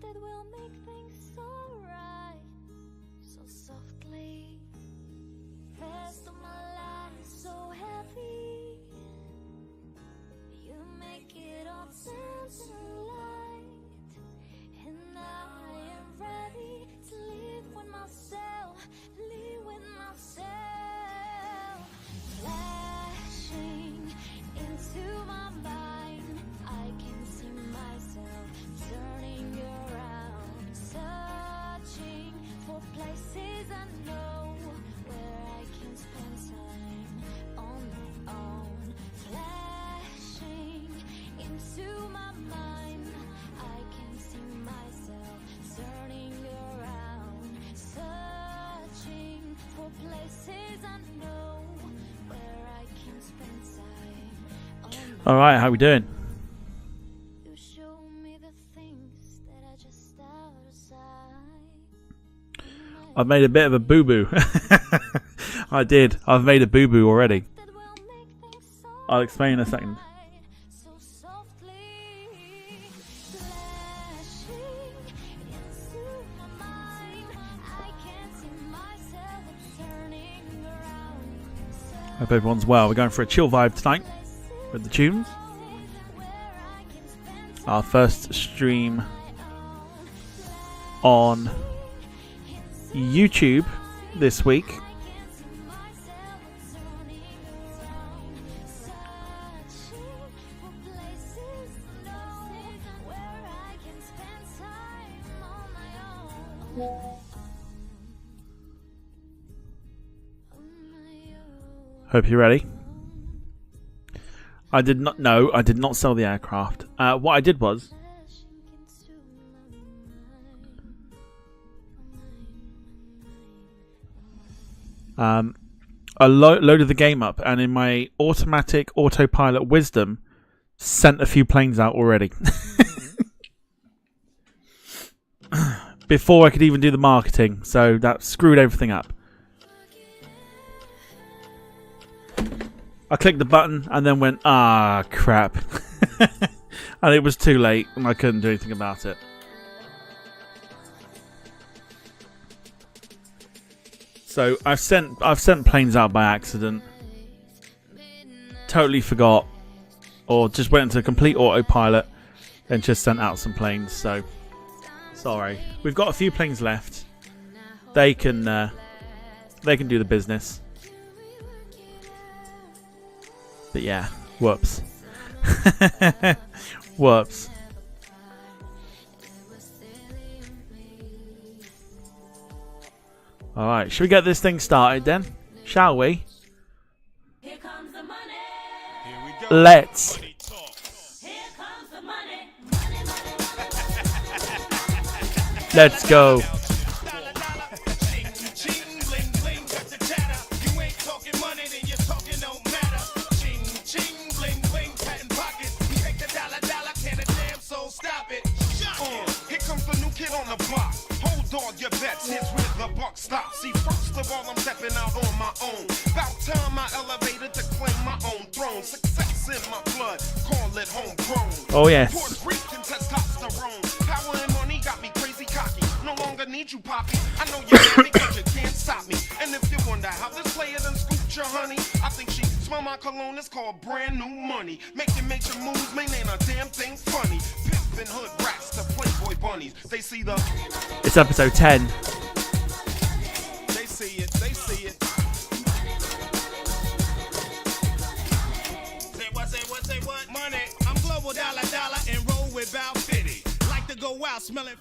that will make things so right, so softly. Rest of my life so heavy. You make it all dance and light, and now I am ready to live with myself, live with myself. Flashing into my mind, I can see myself turning around, searching for places I know where I can spend time on my own. Flashing into my mind, I can see myself turning around, searching for places I know where I can spend time on my All right, how we doing? You show me the things that are just out of sight. I've made a bit of a boo-boo. I did. I've made a boo-boo already. That will make things so I'll explain in a second. right, so softly. Flashing into my mind, I can see myself turning around. Hope everyone's well. We're going for a chill vibe tonight with the tunes. Our first stream on YouTube this week. Hope you're ready. I did not sell the aircraft. What I did was I loaded the game up, and in my automatic autopilot wisdom, sent a few planes out already. Before I could even do the marketing, so that screwed everything up. I clicked the button and then went, ah, crap. And it was too late and I couldn't do anything about it. So I've sent planes out by accident. Totally forgot. Or just went into complete autopilot and just sent out some planes. So sorry. We've got a few planes left. They can do the business. But yeah, whoops. Whoops. Alright, should we get this thing started then? Shall we? Here comes the money. Here we go. Let's. Money talks. Here comes the money. Money, money, money, money. Let's go. Dollar, dollar. Ching, ching, bling, bling. Got the chatter. You ain't talking money, then your talking don't matter. Ching, ching, bling, bling. Patent pockets. We take the dollar, dollar. Can a damn soul stop it? Here comes the new kid on the block. Hold all your bets. Here's where the buck stops. See, first of all, I'm stepping out on my own. About time I elevated to claim my own throne. Success in my blood. Call it homegrown. Oh yes. Puerto Rican testosterone. Power and money got me crazy cocky. No longer need you, Poppy. I know you're mad because you can't stop me. And if you wonder how this player done scooped your honey, I think she smell my cologne. It's called brand new money. Making major moves, man, ain't a damn thing funny. Pimpin' hood rats to Playboy bunnies. They see the, It's episode 10. they see it, they see it. Say what? Money. I'm global dollar, dollar, and roll with Val Fitty. Like to go out smelling.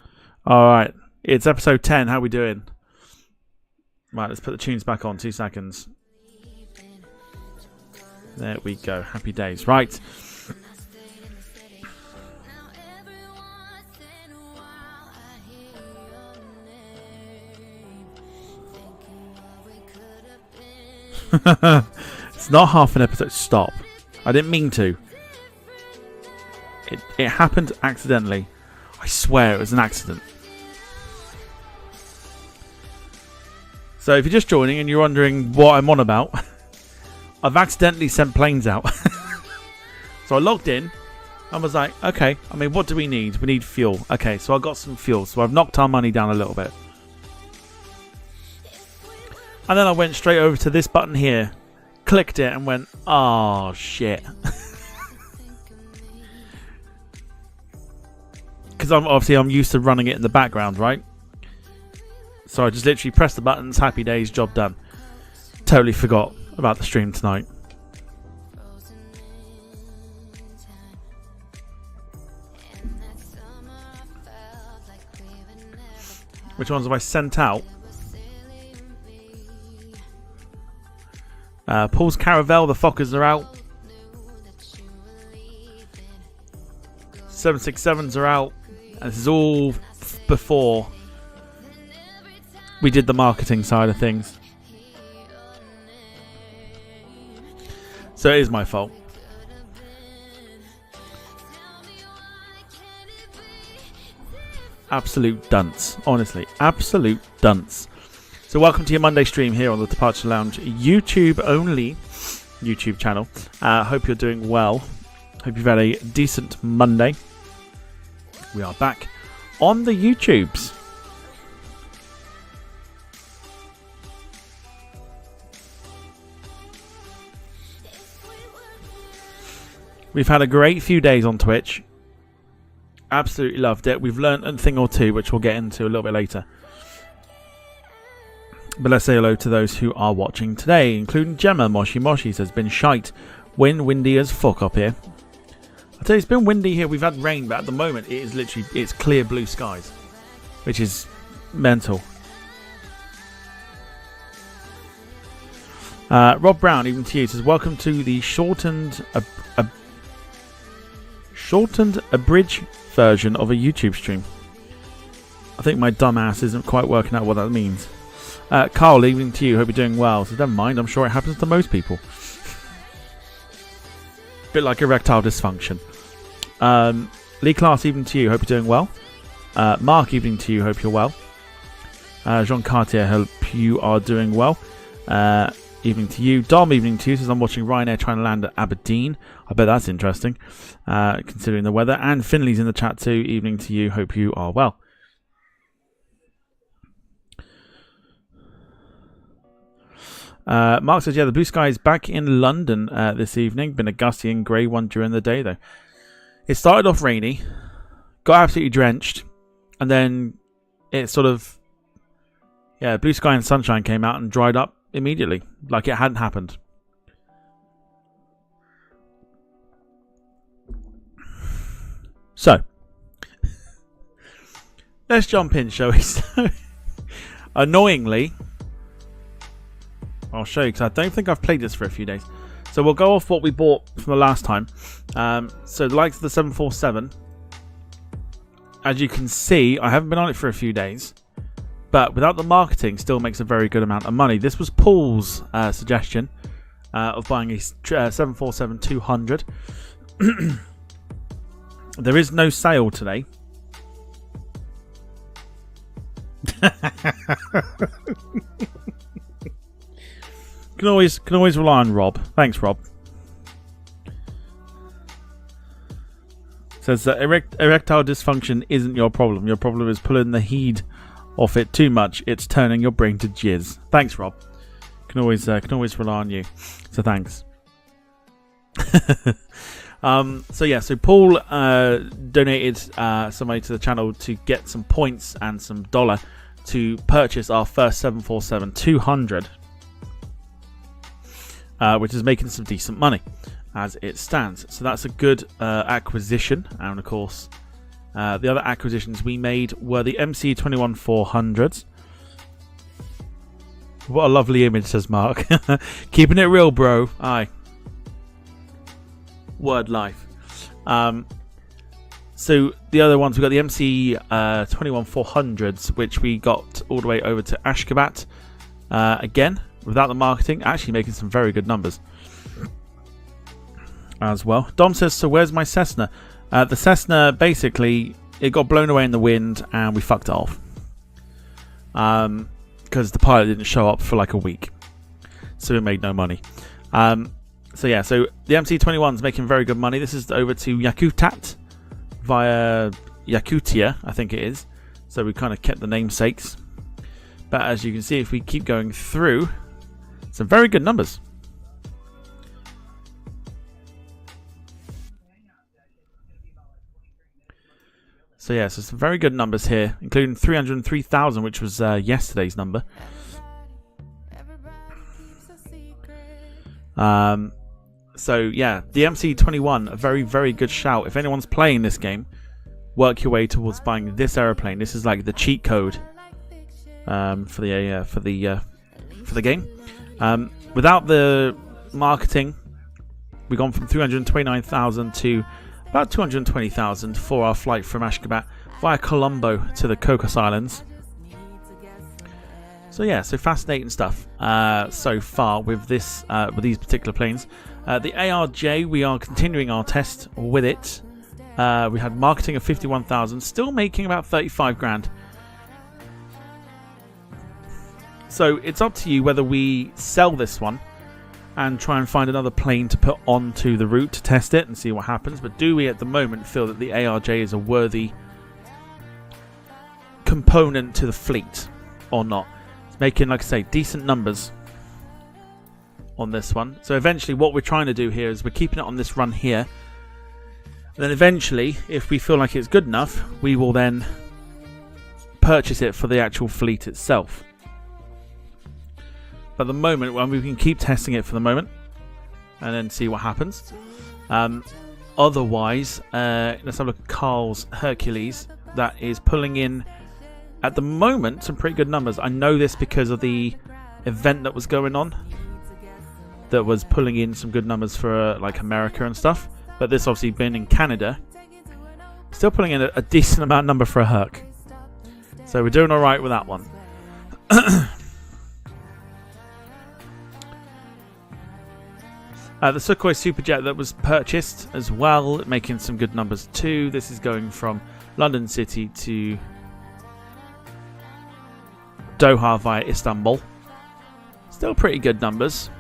Alright, it's episode 10. How we doing? Right, let's put the tunes back on. 2 seconds. There we go. Happy days. Right. It's not half an episode. Stop. I didn't mean to. It happened accidentally. I swear it was an accident. So if you're just joining and you're wondering what I'm on about, I've accidentally sent planes out. So I logged in, I was like, okay, I mean, what do we need? We need fuel. Okay, so I got some fuel. So I've knocked our money down a little bit. And then I went straight over to this button here, clicked it and went, oh, shit. Because I'm used to running it in the background, right? So I just literally pressed the buttons, happy days, job done. Totally forgot about the stream tonight. Which ones have I sent out? Paul's Caravel, the Fockers are out. 767s are out. And this is all before we did the marketing side of things. So it is my fault. Absolute dunce. Honestly, absolute dunce. So welcome to your Monday stream here on the Departure Lounge YouTube only YouTube channel. Hope you're doing well. Hope you've had a decent Monday. We are back on the YouTubes. We've had a great few days on Twitch. Absolutely loved it. We've learnt a thing or two, which we'll get into a little bit later. But let's say hello to those who are watching today, including Gemma. Moshi says, been shite. Windy as fuck up here. I tell you, it's been windy here. We've had rain, but at the moment it is literally, it's clear blue skies, which is mental. Rob Brown, even to you, says, welcome to the shortened abridged version of a YouTube stream. I think my dumb ass isn't quite working out what that means. Carl, evening to you. Hope you're doing well. So never mind. I'm sure it happens to most people. Bit like erectile dysfunction. Lee Class, evening to you. Hope you're doing well. Mark, evening to you. Hope you're well. Jean Cartier, hope you are doing well. Evening to you. Dom, evening to you. Says I'm watching Ryanair trying to land at Aberdeen. I bet that's interesting, considering the weather. And Finley's in the chat too. Evening to you. Hope you are well. Mark says, yeah, the blue sky is back in London this evening. Been a gusty and grey one during the day, though. It started off rainy, got absolutely drenched, and then it sort of, yeah, blue sky and sunshine came out and dried up immediately, like it hadn't happened. So, let's jump in, shall we? So, annoyingly, I'll show you because I don't think I've played this for a few days. So we'll go off what we bought from the last time. So the likes of the 747. As you can see, I haven't been on it for a few days. But without the marketing, still makes a very good amount of money. This was Paul's suggestion of buying a 747-200. There is no sale today. Can always rely on Rob. Thanks, Rob. Says that erectile dysfunction isn't your problem. Your problem is pulling the heat off it too much. It's turning your brain to jizz. Thanks, Rob. Can always rely on you. So thanks. So Paul donated some money to the channel to get some points and some dollar to purchase our first 747-200. Which is making some decent money as it stands. So that's a good acquisition. And of course, the other acquisitions we made were the MC-21-400s. What a lovely image, says Mark. Keeping it real, bro. Aye. Word life. So the other ones, we got the MC-21-400s, which we got all the way over to Ashgabat. Again, without the marketing, actually making some very good numbers as well. Dom says, so where's my Cessna? The Cessna, basically, it got blown away in the wind and we fucked it off. Because the pilot didn't show up for like a week. So it made no money. So yeah, so the MC21's making very good money. This is over to Yakutat via Yakutia, I think it is. So we kind of kept the namesakes. But as you can see, if we keep going through, some very good numbers. So yeah, so some very good numbers here, including 303,000, which was yesterday's number. So yeah, the MC21, a very, very good shout. If anyone's playing this game, work your way towards buying this aeroplane. This is like the cheat code for the game. Without the marketing, we've gone from 329,000 to about 220,000 for our flight from Ashgabat via Colombo to the Cocos Islands. So yeah, so fascinating stuff so far with this with these particular planes. The ARJ, we are continuing our test with it. We had marketing of 51,000, still making about 35 grand. So it's up to you whether we sell this one and try and find another plane to put onto the route to test it and see what happens. But do we at the moment feel that the ARJ is a worthy component to the fleet or not? It's making, like I say, decent numbers on this one. So eventually what we're trying to do here is we're keeping it on this run here. And then eventually, if we feel like it's good enough, we will then purchase it for the actual fleet itself. But at the moment, well, we can keep testing it for the moment and then see what happens. Otherwise, let's have a look at Carl's Hercules. That is pulling in, at the moment, some pretty good numbers. I know this because of the event that was going on that was pulling in some good numbers for like America and stuff. But this obviously been in Canada. Still pulling in a decent amount of number for a Herc. So we're doing alright with that one. The Sukhoi Superjet that was purchased as well, making some good numbers too. This is going from London City to Doha via Istanbul. Still pretty good numbers.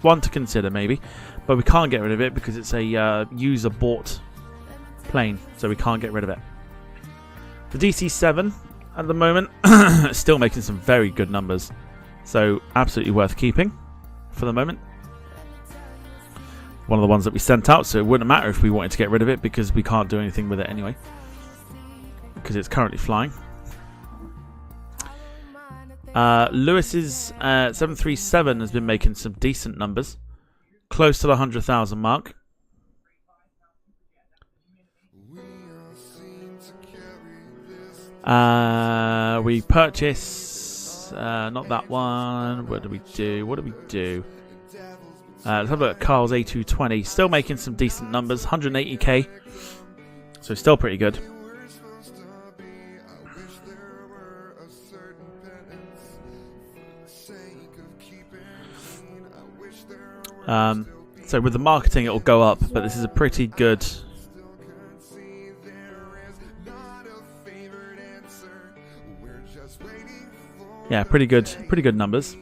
One to consider maybe. But we can't get rid of it because it's a user bought plane. So we can't get rid of it. The DC-7 at the moment still making some very good numbers. So absolutely worth keeping for the moment. One of the ones that we sent out, so it wouldn't matter if we wanted to get rid of it because we can't do anything with it anyway because it's currently flying. Lewis's 737 has been making some decent numbers, close to the 100,000 mark. We purchase not that one. What do we do? Let's have a look at Carl's A220. Still making some decent numbers. 180k. So still pretty good. So with the marketing it'll go up. But this is a pretty good... Yeah, pretty good numbers.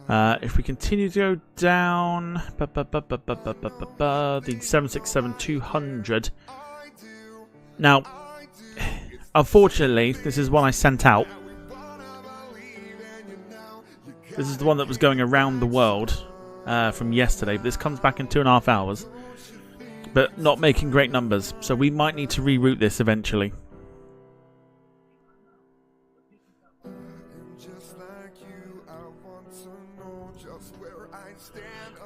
If we continue to go down, the 767-200. Now, unfortunately, this is one I sent out. This is the one that was going around the world from yesterday. But this comes back in 2.5 hours, but not making great numbers. So we might need to reroute this eventually.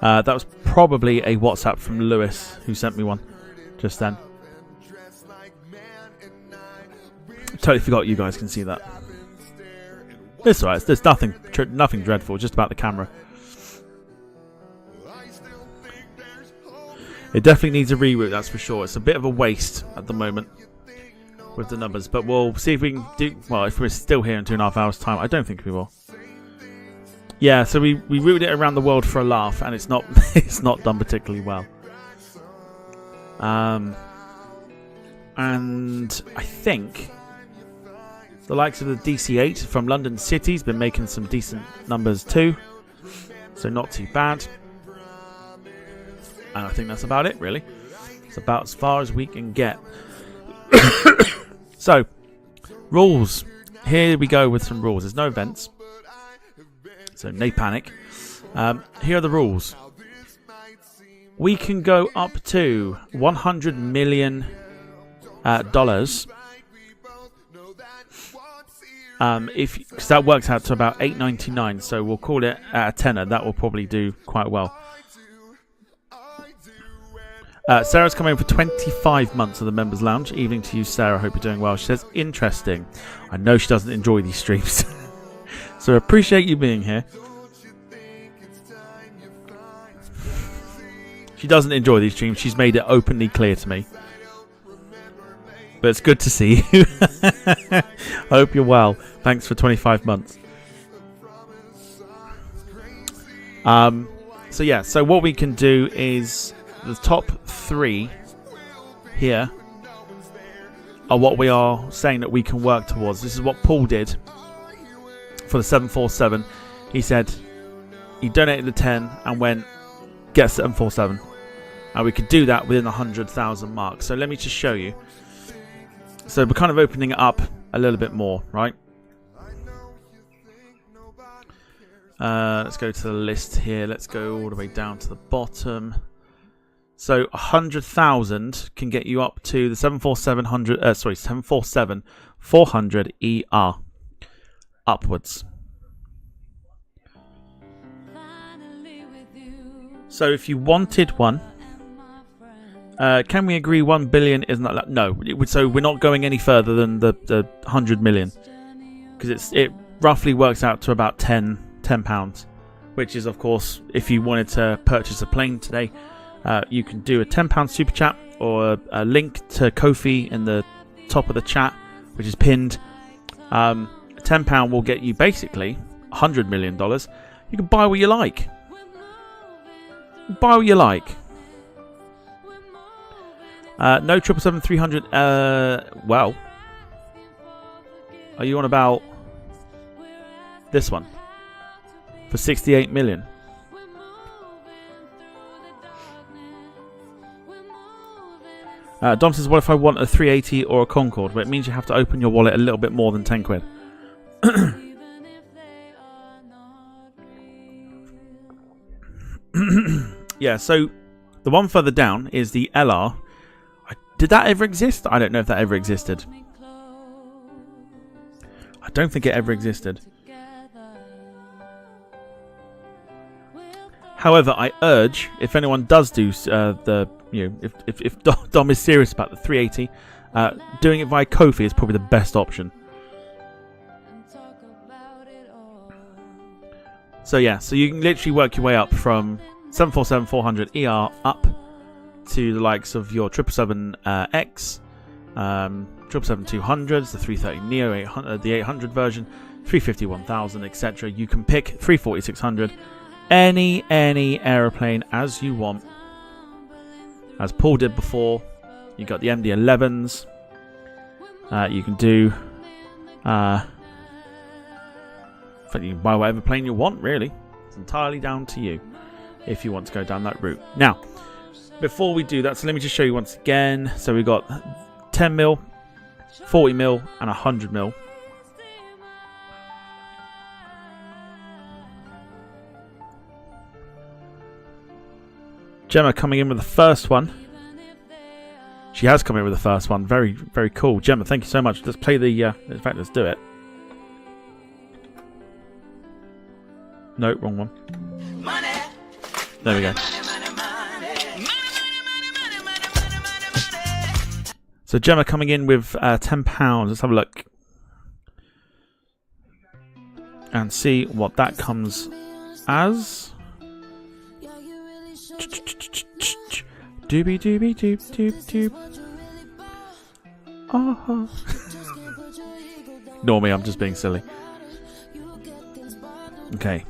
That was probably a WhatsApp from Lewis who sent me one just then. Totally forgot you guys can see that. It's alright. There's nothing dreadful. Just about the camera. It definitely needs a reroute. That's for sure. It's a bit of a waste at the moment with the numbers, but we'll see if we can do. Well, if we're still here in 2.5 hours' time, I don't think we will. Yeah, so we routed it around the world for a laugh, and it's not it's not done particularly well. And I think the likes of the DC-8 from London City's been making some decent numbers too. So not too bad. And I think that's about it, really. It's about as far as we can get. So, rules. Here we go with some rules. There's no events, so no panic. Here are the rules. We can go up to $100 million. Because that works out to about $8.99, so we'll call it a tenner. That will probably do quite well. Sarah's coming in for 25 months of the Members Lounge. Evening to you, Sarah. Hope you're doing well. She says, interesting. I know she doesn't enjoy these streams. So appreciate you being here. She doesn't enjoy these streams. She's made it openly clear to me. But it's good to see you. I hope you're well. Thanks for 25 months. So yeah, so what we can do is the top 3 here are what we are saying that we can work towards. This is what Paul did for the 747. He said he donated the 10 and went, get 747. And we could do that within the 100,000 mark. So let me just show you. So we're kind of opening it up a little bit more, right? Let's go to the list here. Let's go all the way down to the bottom. So 100,000 can get you up to the 747-400 ER upwards. So if you wanted one, can we agree 1 billion isn't that? No. So we're not going any further than the 100 million, because it roughly works out to about £10, which is, of course, if you wanted to purchase a plane today, you can do a £10 super chat or a link to Ko-fi in the top of the chat, which is pinned. £10 will get you basically $100 million. You can buy what you like. Buy what you like. No 777-300. Well, are you on about this one for 68 million? Dom says, what if I want a 380 or a Concorde? Well, it means you have to open your wallet a little bit more than 10 quid. Yeah, so the one further down is the LR. Did that ever exist? I don't know if that ever existed. I don't think it ever existed. However, I urge, if anyone does do if Dom is serious about the 380, doing it via Ko-fi is probably the best option. So yeah, so you can literally work your way up from 747-400 ER up to the likes of your 777X, 777-200s, the 330 Neo, 800, the 800 version, 350-1000, etc. You can pick 340-600, any aeroplane as you want. As Paul did before, you got the MD-11s. You can do, you can buy whatever plane you want, really. It's entirely down to you if you want to go down that route. Now, before we do that, so let me just show you once again. So we've got 10 mil, 40 mil, and 100 mil. Gemma coming in with the first one. She has come in with the first one. Very, very cool. Gemma, thank you so much. Let's play the... in fact, let's do it. No, wrong one. There we go. So Gemma coming in with £10. Let's have a look. And see what that comes as. Doobie doobie doop doop doop. Ignore me, I'm just being silly. Okay.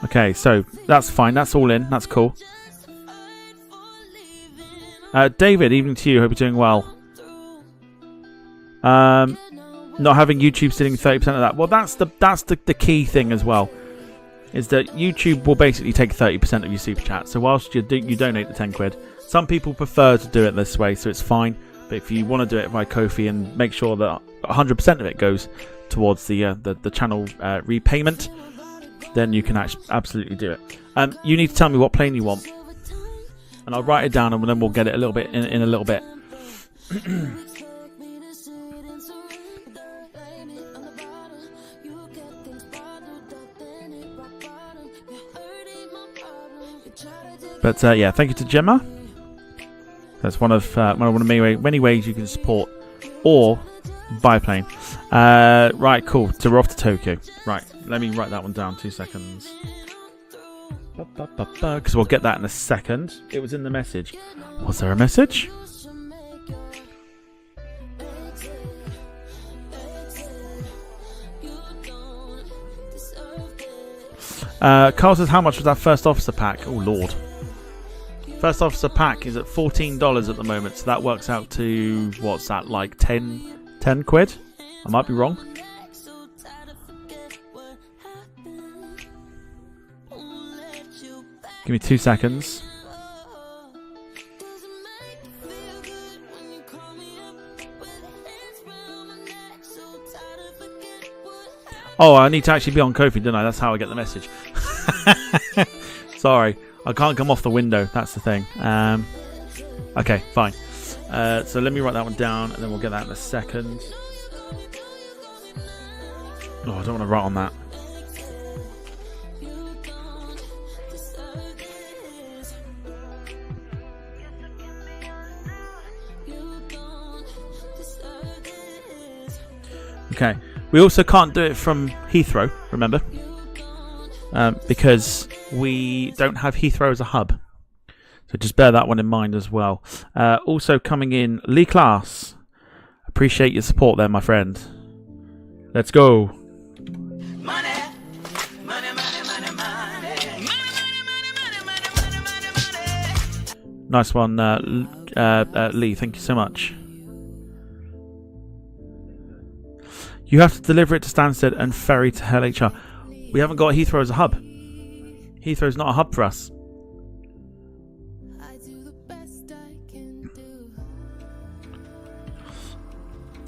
Okay, so that's fine. That's all in. That's cool. David, evening to you. Hope you're doing well. Not having YouTube stealing 30% of that. Well, that's the key thing as well. Is that YouTube will basically take 30% of your super chat. So whilst you donate the 10 quid, some people prefer to do it this way, so it's fine. But if you want to do it by Ko-fi and make sure that 100% of it goes towards the channel repayment, then you can absolutely do it. You need to tell me what plane you want, and I'll write it down, and then we'll get it a little bit in a little bit. But yeah, thank you to Gemma. That's one of many ways you can support or buy a plane. Right, cool. So we're off to Tokyo. Right, let me write that one down. 2 seconds. Because we'll get that in a second. It was in the message. Was there a message? Carl says, how much was that first officer pack? Oh, Lord. First officer pack is at $14 at the moment, so that works out to, what's that, like 10 quid? I might be wrong. Give me 2 seconds. Oh, I need to actually be on Ko-fi, don't I? That's how I get the message. Sorry. I can't come off the window. That's the thing. Okay, fine. So let me write that one down, and then we'll get that in a second. Oh, I don't want to write on that. Okay. We also can't do it from Heathrow, remember? Because we don't have Heathrow as a hub. So just bear that one in mind as well. Also coming in, Lee Class. Appreciate your support there, my friend. Let's go. Money. Nice one, Lee. Thank you so much. You have to deliver it to Stansted and ferry to LHR. We haven't got Heathrow as a hub. Heathrow's not a hub for us.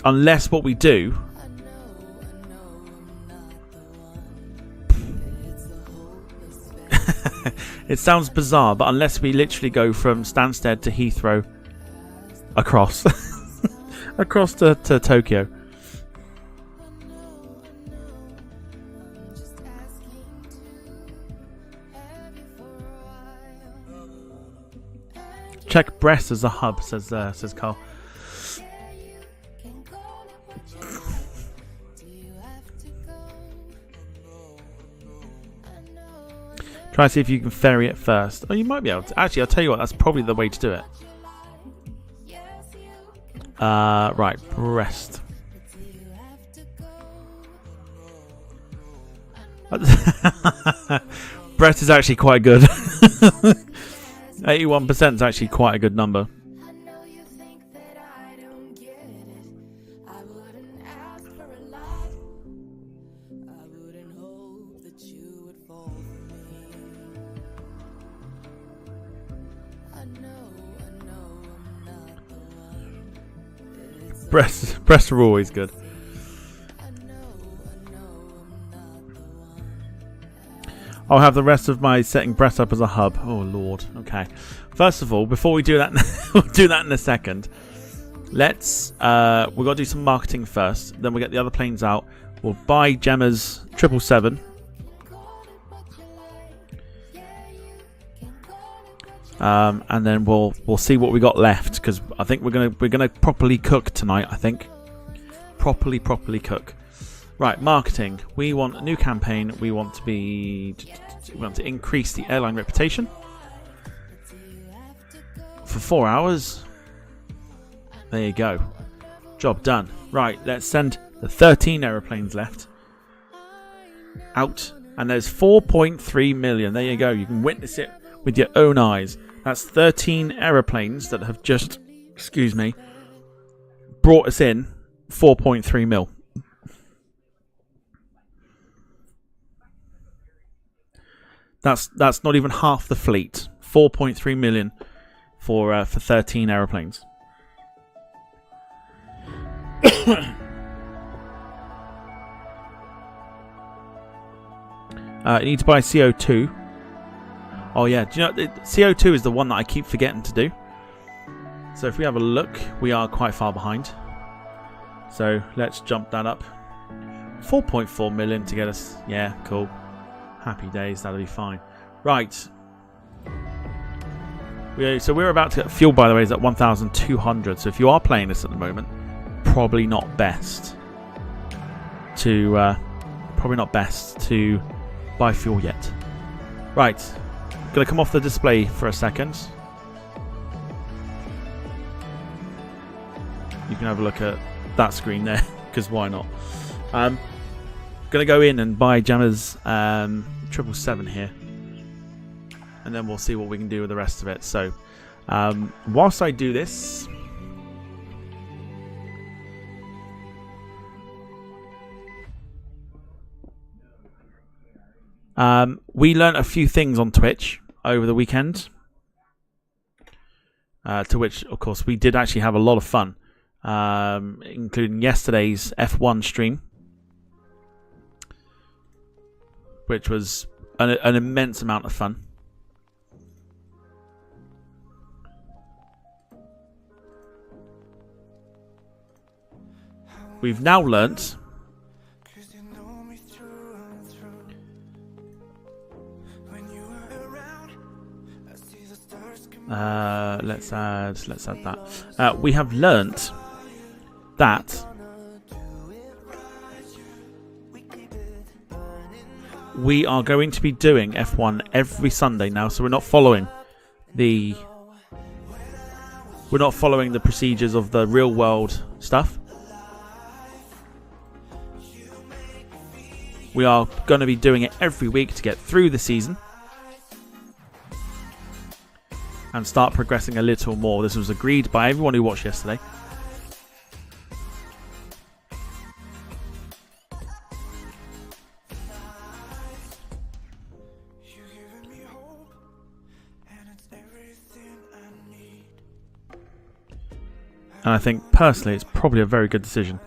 Unless what we do... It sounds bizarre, but unless we literally go from Stansted to Heathrow across. Across to Tokyo. Check Brest as a hub, says Carl. Try to see if you can ferry it first. Oh, you might be able to. Actually, I'll tell you what, that's probably the way to do it. Right, Brest. Brest is actually quite good. 81% is actually quite a good number. Breasts are always good. I'll have the rest of my setting breast up as a hub. Oh lord. Okay. First of all, before we do that, we'll do that in a second. Let's we've got to do some marketing first. Then we'll get the other planes out. We'll buy Gemma's 777. And then we'll see what we got left, because I think we're gonna properly cook tonight. I think properly cook. Right, marketing. We want a new campaign. We want to increase the airline reputation for 4 hours. There you go. Job done. Right, let's send the 13 aeroplanes left out, and there's 4.3 million. There you go. You can witness it with your own eyes. That's 13 aeroplanes that have just, excuse me, brought us in 4.3 mil. That's not even half the fleet. 4.3 million for 13 aeroplanes. You need to buy CO2. Oh yeah, do you know CO2 is the one that I keep forgetting to do. So if we have a look, we are quite far behind. So let's jump that up. 4.4 million to get us. Yeah, cool. Happy days, that'll be fine. Right. So we're about to get fuel, by the way, is at 1,200. So if you are playing this at the moment, probably not best to buy fuel yet. Right. Gonna come off the display for a second. You can have a look at that screen there, because why not? Gonna go in and buy Gemma's 777 here, and then we'll see what we can do with the rest of it. So whilst I do this, we learnt a few things on Twitch over the weekend, to which, of course, we did actually have a lot of fun, including yesterday's F1 stream, which was an immense amount of fun. We've now learnt let's add that. We have learnt that we are going to be doing F1 every Sunday now, so we're not following the procedures of the real world stuff. We are going to be doing it every week to get through the season and start progressing a little more. This was agreed by everyone who watched yesterday. And I think, personally, it's probably a very good decision.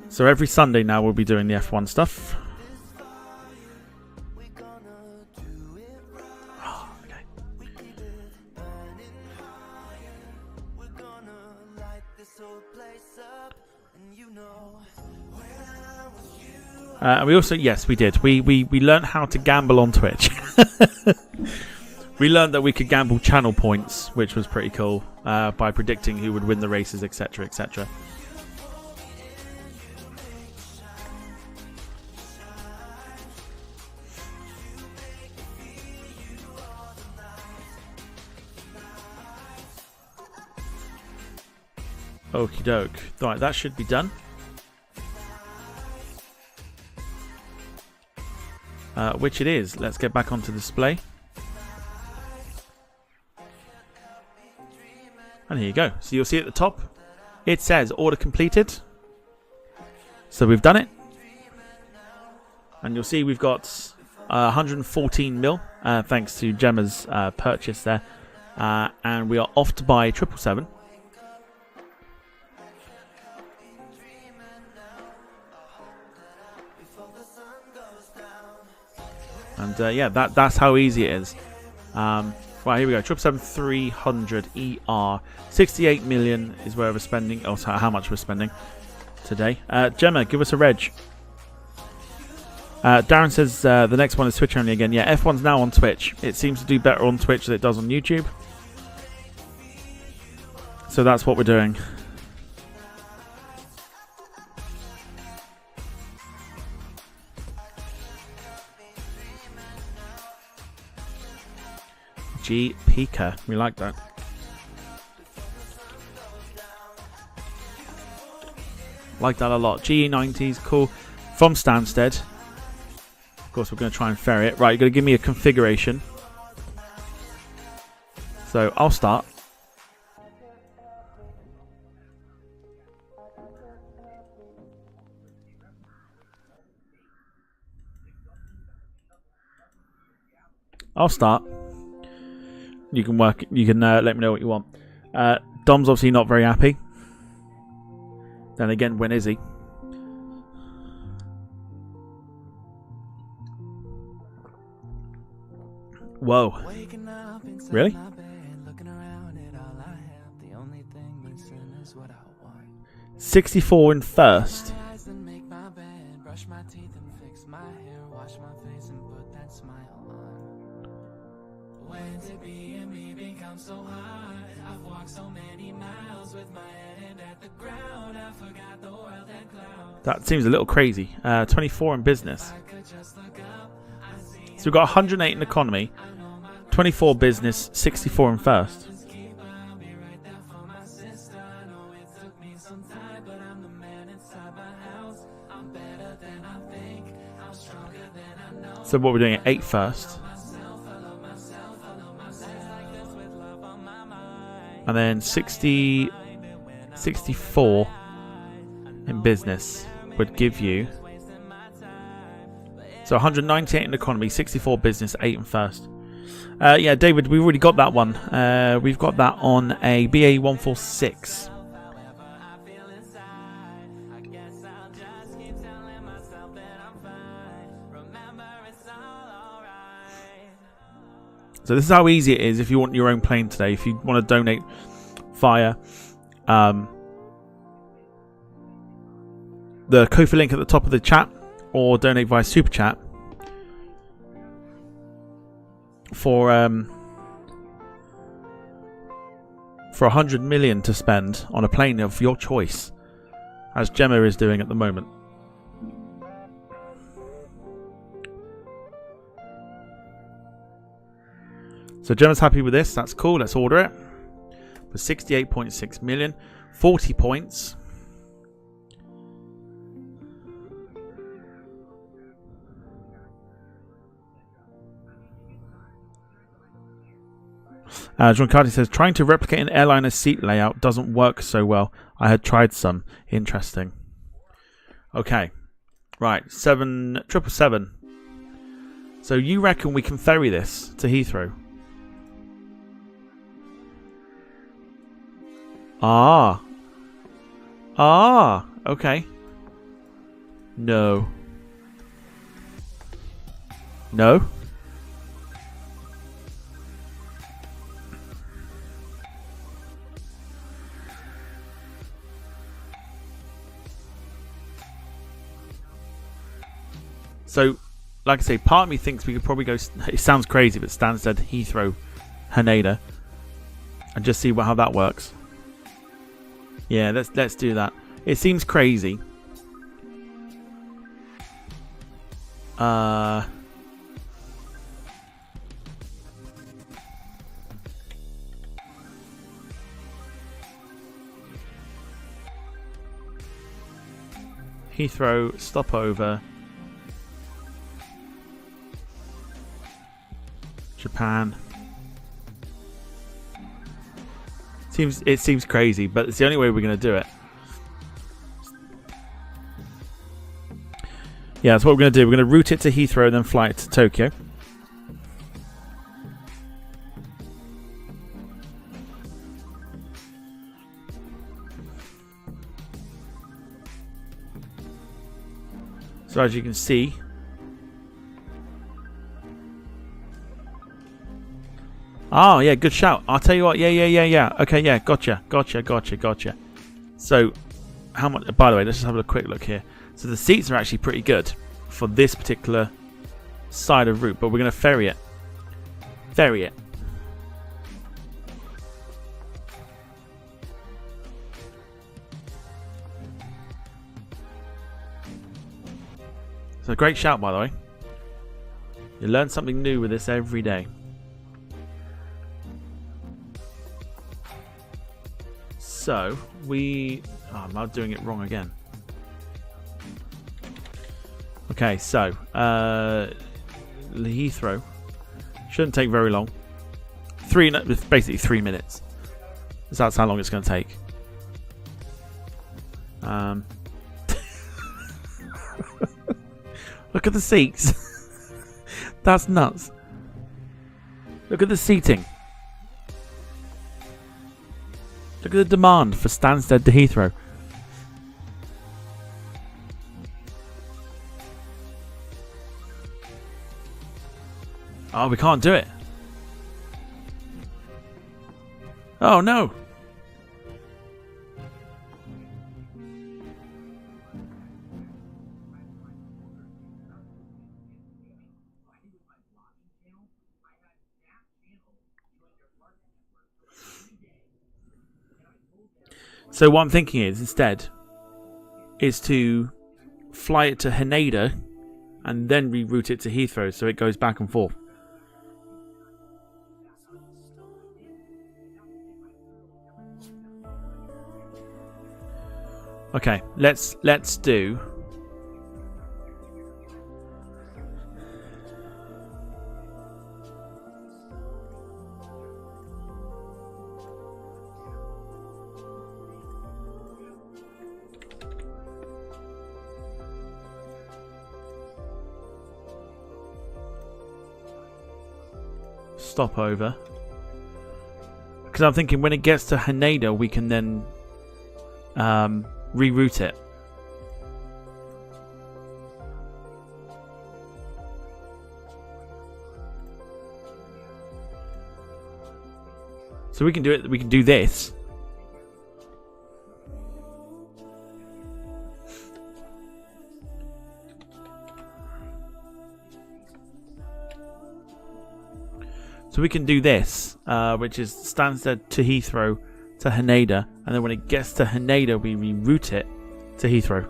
So every Sunday now we'll be doing the F1 stuff. Oh, okay. And we also, yes, we did. We learned how to gamble on Twitch. We learned that we could gamble channel points, which was pretty cool, by predicting who would win the races, etc., etc. Okie doke. Right, that should be done. Which it is. Let's get back onto display. And here you go. So you'll see at the top, it says order completed. So we've done it. And you'll see we've got 114 mil, thanks to Gemma's purchase there. And we are off to buy 777. And yeah, that's how easy it is. Right, here we go. 777-300 ER. 68 million is where we're spending. Oh, so how much we're spending today. Gemma, give us a reg. Darren says the next one is Twitch only again. Yeah, F1's now on Twitch. It seems to do better on Twitch than it does on YouTube. So that's what we're doing. G Pika. We like that. Like that a lot. GE90's cool. From Stansted. Of course, we're going to try and ferry it. Right, you're going to give me a configuration. So I'll start. You can work. You can let me know what you want. Dom's obviously not very happy. Then again, when is he? Whoa. Really? 64 in first. That seems a little crazy. 24 in business. So we've got 108 in economy, 24 business, 64 in first. So what we're doing at 8 first. And then 64 in business would give you, so 198 in economy, 64 business, 8 in first. Yeah, David, we've already got that one. We've got that on a BA146. So this is how easy it is if you want your own plane today. If you want to donate via the Ko-fi link at the top of the chat, or donate via Super Chat for 100 million to spend on a plane of your choice, as Gemma is doing at the moment. So Gemma's happy with this. That's cool. Let's order it for 68.6 million, 40 points. John Carty says, trying to replicate an airliner's seat layout doesn't work so well. I had tried some. Interesting. Okay. Right. 777. So you reckon we can ferry this to Heathrow? Okay. No. No? So, like I say, part of me thinks we could probably go, it sounds crazy, but Stansted, Heathrow, Haneda, and just see how that works. Yeah, let's do that. It seems crazy. Heathrow, stopover. Japan. It seems crazy, but it's the only way we're going to do it. Yeah, that's what we're going to do. We're going to route it to Heathrow and then fly it to Tokyo. So as you can see, oh, yeah, good shout. I'll tell you what. Yeah. Okay, yeah, gotcha. So, how much? By the way, let's just have a quick look here. So the seats are actually pretty good for this particular side of route, but we're going to ferry it. So great shout, by the way. You learn something new with this every day. So I'm now doing it wrong again. Okay, so Heathrow shouldn't take very long. basically 3 minutes. So that's how long it's going to take. Look at the seats. That's nuts. Look at the seating. Look at the demand for Stansted to Heathrow. Oh, we can't do it. Oh, no. So what I'm thinking is, instead, is to fly it to Haneda and then reroute it to Heathrow so it goes back and forth. Okay, let's do. Stopover. Because I'm thinking when it gets to Haneda, we can then reroute it. So we can do it. We can do this. So we can do this, which is Stansted to Heathrow to Haneda, and then when it gets to Haneda, we reroute it to Heathrow.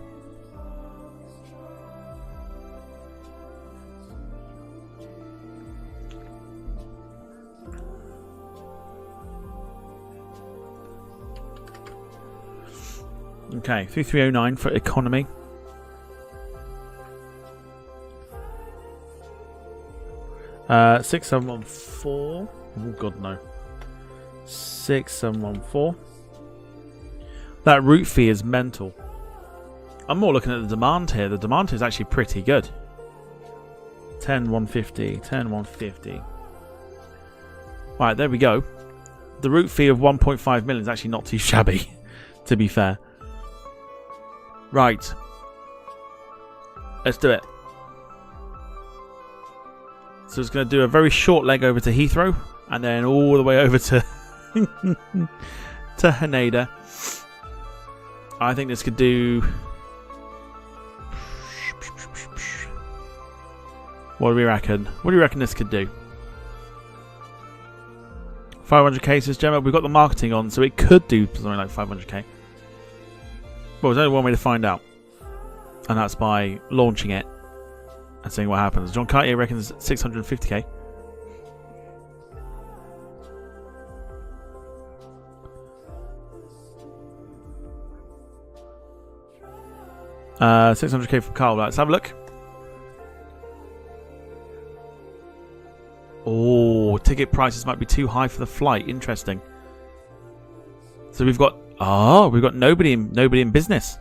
Okay, 3309 for economy. Uh, 6714. Oh god, no. 6714. That route fee is mental. I'm more looking at the demand here. The demand here is actually pretty good. 10150, 10150. Right, there we go. The route fee of 1.5 million is actually not too shabby, to be fair. Right. Let's do it. So it's going to do a very short leg over to Heathrow, and then all the way over to to Haneda. I think this could do. What do we reckon? What do you reckon this could do? 500k, says Gemma. We've got the marketing on, so it could do something like 500k. Well, there's only one way to find out, and that's by launching it and seeing what happens. John Cartier reckons 650k. Uh, 600k from Carl. Let's have a look. Oh, ticket prices might be too high for the flight. Interesting. So we've got nobody in business.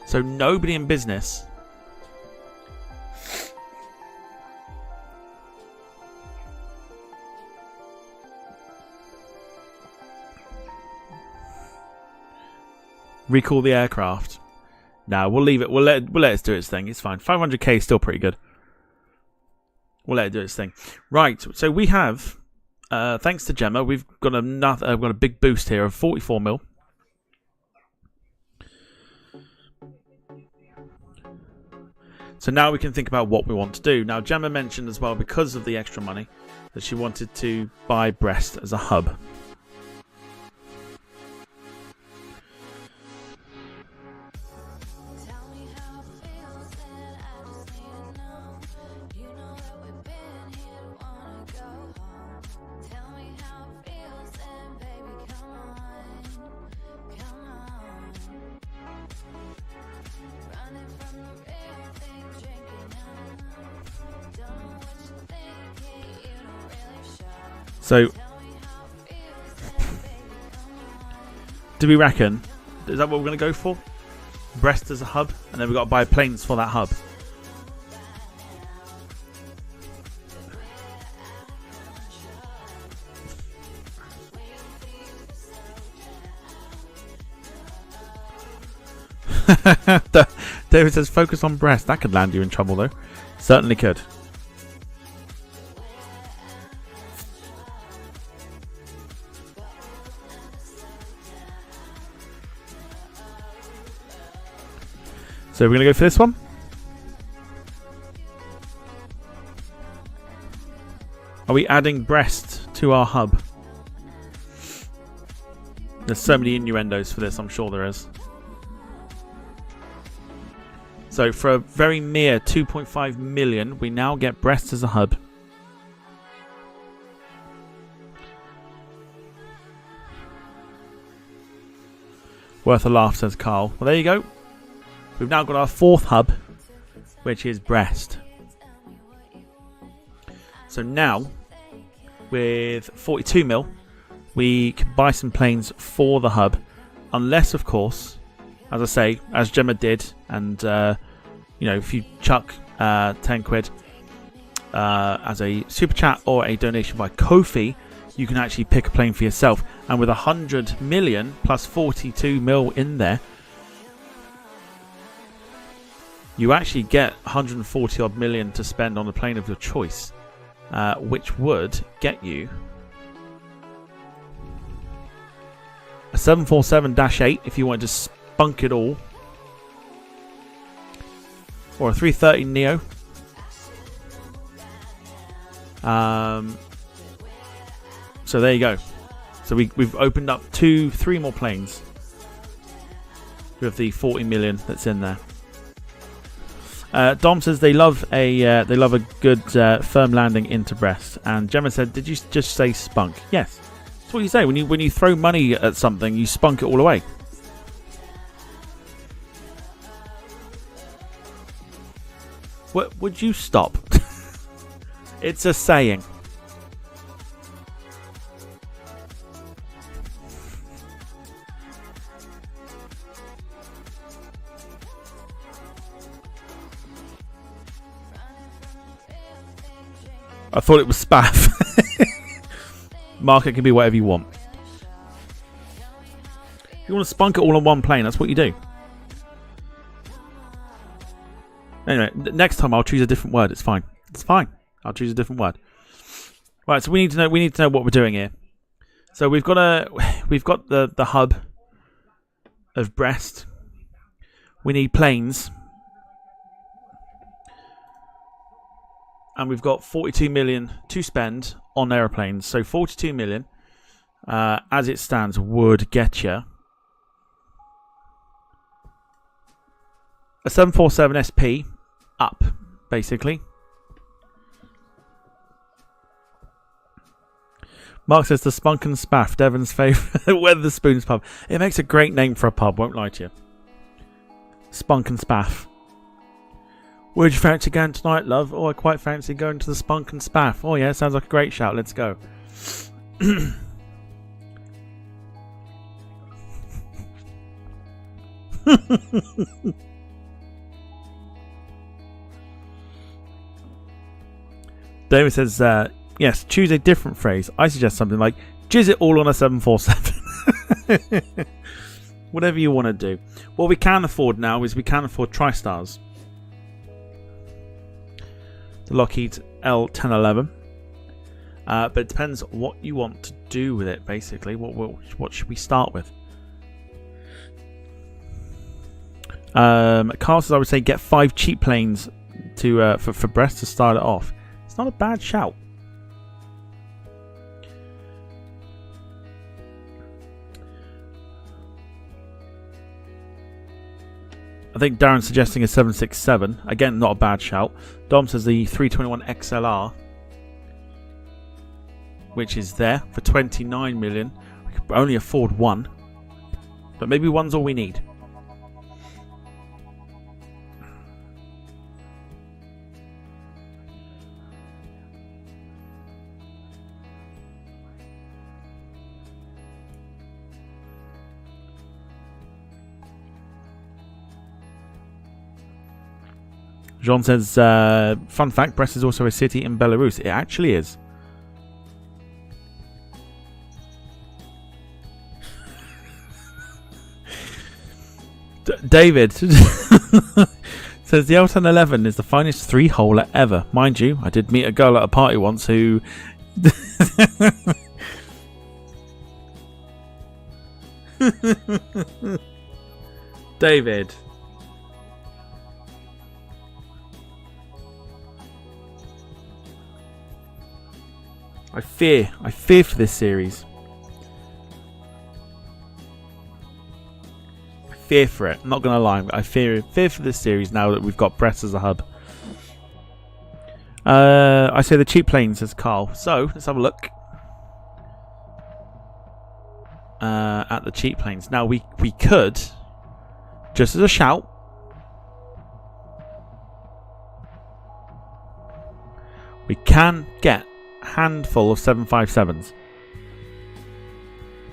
So nobody in business. Recall the aircraft. Now we'll leave it. We'll let it do its thing. It's fine. 500k is still pretty good. We'll let it do its thing. Right. So we have, thanks to Gemma, we've got a big boost here of 44 mil. So now we can think about what we want to do. Now Gemma mentioned as well, because of the extra money, that she wanted to buy Brest as a hub. So, do we reckon? Is that what we're going to go for? Brest as a hub, and then we've got to buy planes for that hub. David says focus on Brest. That could land you in trouble though. Certainly could. So we're going to go for this one. Are we adding Brest to our hub? There's so many innuendos for this, I'm sure there is. So for a very mere 2.5 million, we now get Brest as a hub. Worth a laugh, says Carl. Well, there you go. We've now got our fourth hub, which is Brest. So now, with 42 mil, we can buy some planes for the hub. Unless, of course, as I say, as Gemma did, and you know, if you chuck 10 quid as a super chat or a donation by Ko-fi, you can actually pick a plane for yourself. And with 100 million plus 42 mil in there, you actually get 140 odd million to spend on a plane of your choice, which would get you a 747-8 if you wanted to spunk it all, or a 330 Neo. So there you go. So we've opened up 3 more planes with the 40 million that's in there. Dom says they love a good firm landing into Brest, and Gemma said, "Did you just say spunk?" Yes, that's what you say when you throw money at something. You spunk it all away. What would you stop? It's a saying. I thought it was spaff. Market can be whatever you want. If you want to spunk it all on one plane, that's what you do. Anyway, next time I'll choose a different word. It's fine. It's fine. I'll choose a different word. Right, so we need to know what we're doing here. So we've got the hub of Brest. We need planes. And we've got 42 million to spend on aeroplanes. So 42 million, as it stands, would get you a 747 SP up, basically. Mark says the Spunk and Spaff, Devon's favourite Weatherspoons pub. It makes a great name for a pub, won't lie to you. Spunk and Spaff. Where'd you fancy going tonight, love? Oh, I quite fancy going to the Spunk and Spaff. Oh yeah, sounds like a great shout. Let's go. David says, yes, choose a different phrase. I suggest something like, jizz it all on a 747. Whatever you want to do. What we can afford now is we can afford TriStars. The Lockheed L1011. But it depends what you want to do with it, basically. What should we start with? Carl says I would say get 5 cheap planes to for Brest to start it off. It's not a bad shout. I think Darren's suggesting a 767. Again, not a bad shout. Dom says the 321 XLR, which is there for 29 million. We could only afford one, but maybe one's all we need. Jean says, fun fact, Brest is also a city in Belarus. It actually is. David says the L10 11 is the finest 3-holer ever. Mind you, I did meet a girl at a party once who... David. I fear for this series. I fear for it. I'm not going to lie. I fear for this series now that we've got Brest as a hub. I say the cheap planes, says Carl. So, let's have a look. At the cheap planes. Now, we could, just as a shout, we can get a handful of 757s.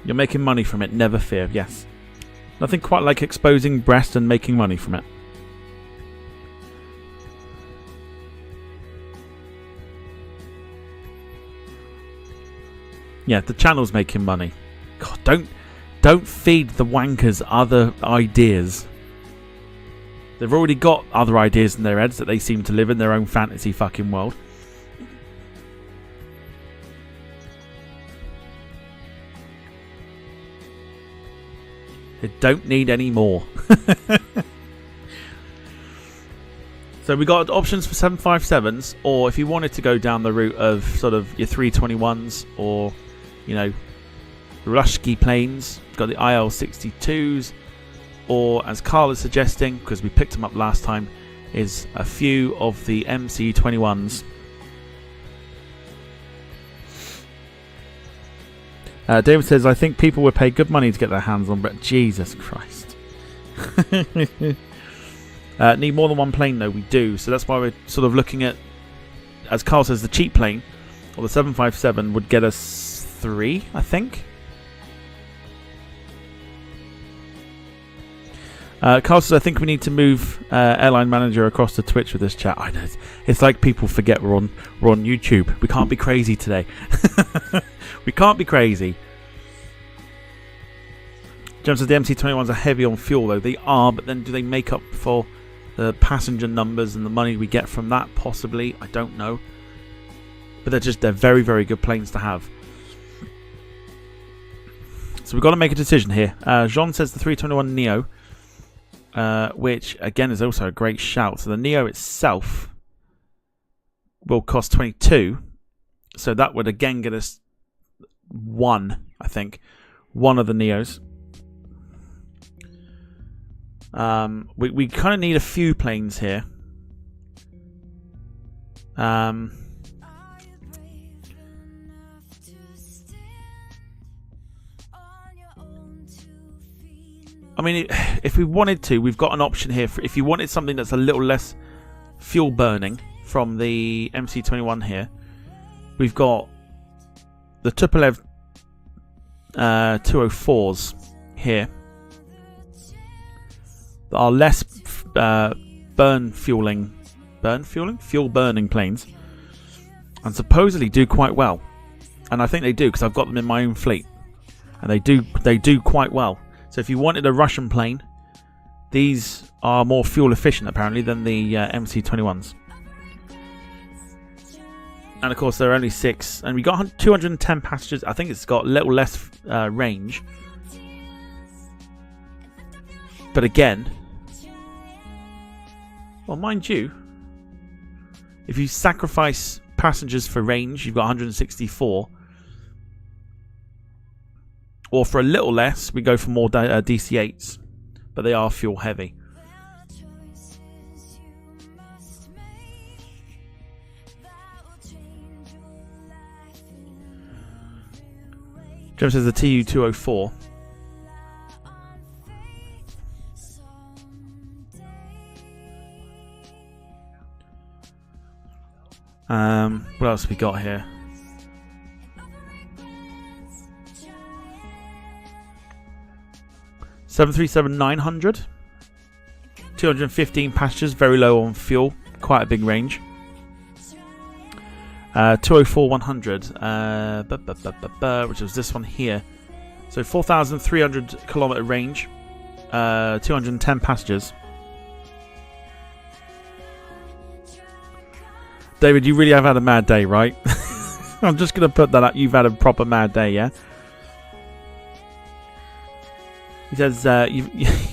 You're making money from it, never fear. Yes. Nothing quite like exposing Brest and making money from it. Yeah, the channel's making money. God, don't feed the wankers other ideas. They've already got other ideas in their heads that they seem to live in their own fantasy fucking world. They don't need any more. So we got options for 757s, or if you wanted to go down the route of sort of your 321s, or, you know, Rushki planes, got the IL-62s, or as Carl is suggesting, because we picked them up last time, is a few of the MC-21s. David says, I think people would pay good money to get their hands on Brett. Jesus Christ. Need more than one plane though, we do. So that's why we're sort of looking at, as Carl says, the cheap plane, or the 757 would get us 3, I think. Carl says, I think we need to move Airline Manager across to Twitch with this chat. I know, it's like people forget we're on YouTube. We can't be crazy today. We can't be crazy. James says the MC-21s are heavy on fuel though. They are, but then do they make up for the passenger numbers and the money we get from that? Possibly. I don't know. But they're very, very good planes to have. So we've got to make a decision here. Jean says the 321 Neo, which again is also a great shout. So the Neo itself will cost 22. So that would again get us one, I think. One of the Neos. We kind of need a few planes here. I mean, if we wanted to, we've got an option here. For if you wanted something that's a little less fuel burning from the MC-21 here, we've got the Tupolev 204s here that are less fuel burning planes, and supposedly do quite well. And I think they do, because I've got them in my own fleet, and they do quite well. So if you wanted a Russian plane, these are more fuel efficient apparently than the MC-21s. And of course they're only 6, and we got 210 passengers. I think it's got a little less range, but again, well, mind you, if you sacrifice passengers for range, you've got 164. Or for a little less, we go for more DC-8s, but they are fuel heavy. James says the Tu-204. What else have we got here? (737-900), 215 passengers, very low on fuel. quite a big range. 204 100, which was this one here. So 4,300 kilometer range, 210 passengers. David, you really have had a mad day, right? I'm just going to put that up. You've had a proper mad day, yeah? He says,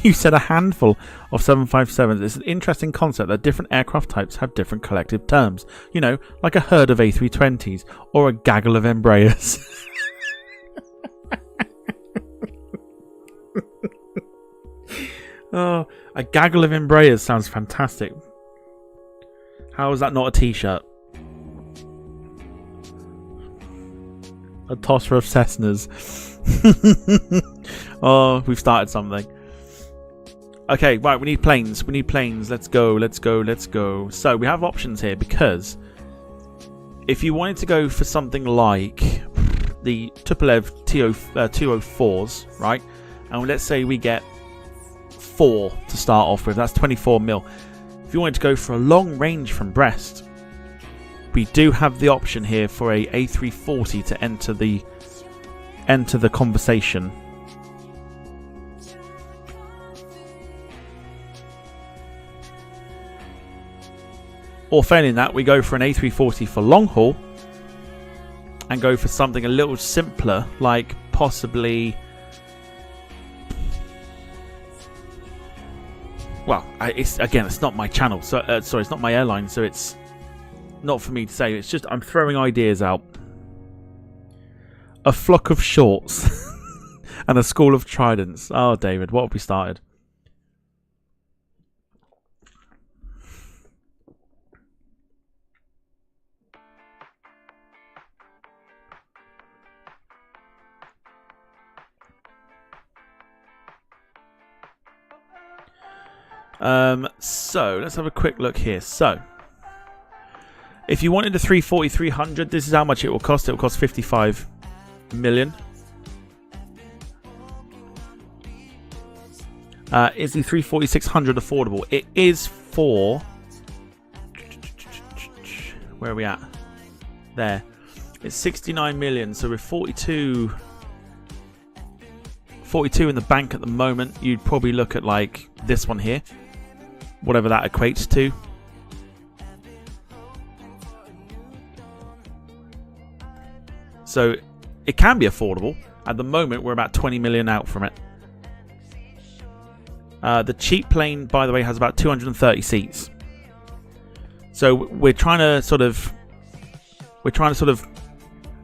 you said a handful of 757s. It's an interesting concept that different aircraft types have different collective terms. You know, like a herd of A320s or a gaggle of Embraers. Oh, a gaggle of Embraers sounds fantastic. How is that not a t-shirt? A tosser of Cessnas. Oh, we've started something. Okay, right, we need planes. We need planes. Let's go, let's go, let's go. So, we have options here because if you wanted to go for something like the Tupolev 204s, right? And let's say we get 4 to start off with. That's 24 mil. If you wanted to go for a long range from Brest, we do have the option here for a A340 to enter the conversation. Or failing that, we go for an A340 for long haul and go for something a little simpler, like possibly... Well, it's not my channel, so sorry, it's not my airline, so it's not for me to say. It's just I'm throwing ideas out. A flock of shorts and a school of tridents. Oh, David, what have we started? So let's have a quick look here. So if you wanted a 340-300, this is how much it will cost. It will cost 55 million. Is the 340-600 affordable? It is for... Where are we at? There. It's 69 million. So with 42 in the bank at the moment, you'd probably look at like this one here. Whatever that equates to. So it can be affordable. At the moment, we're about 20 million out from it. The cheap plane, by the way, has about 230 seats. So we're trying to sort of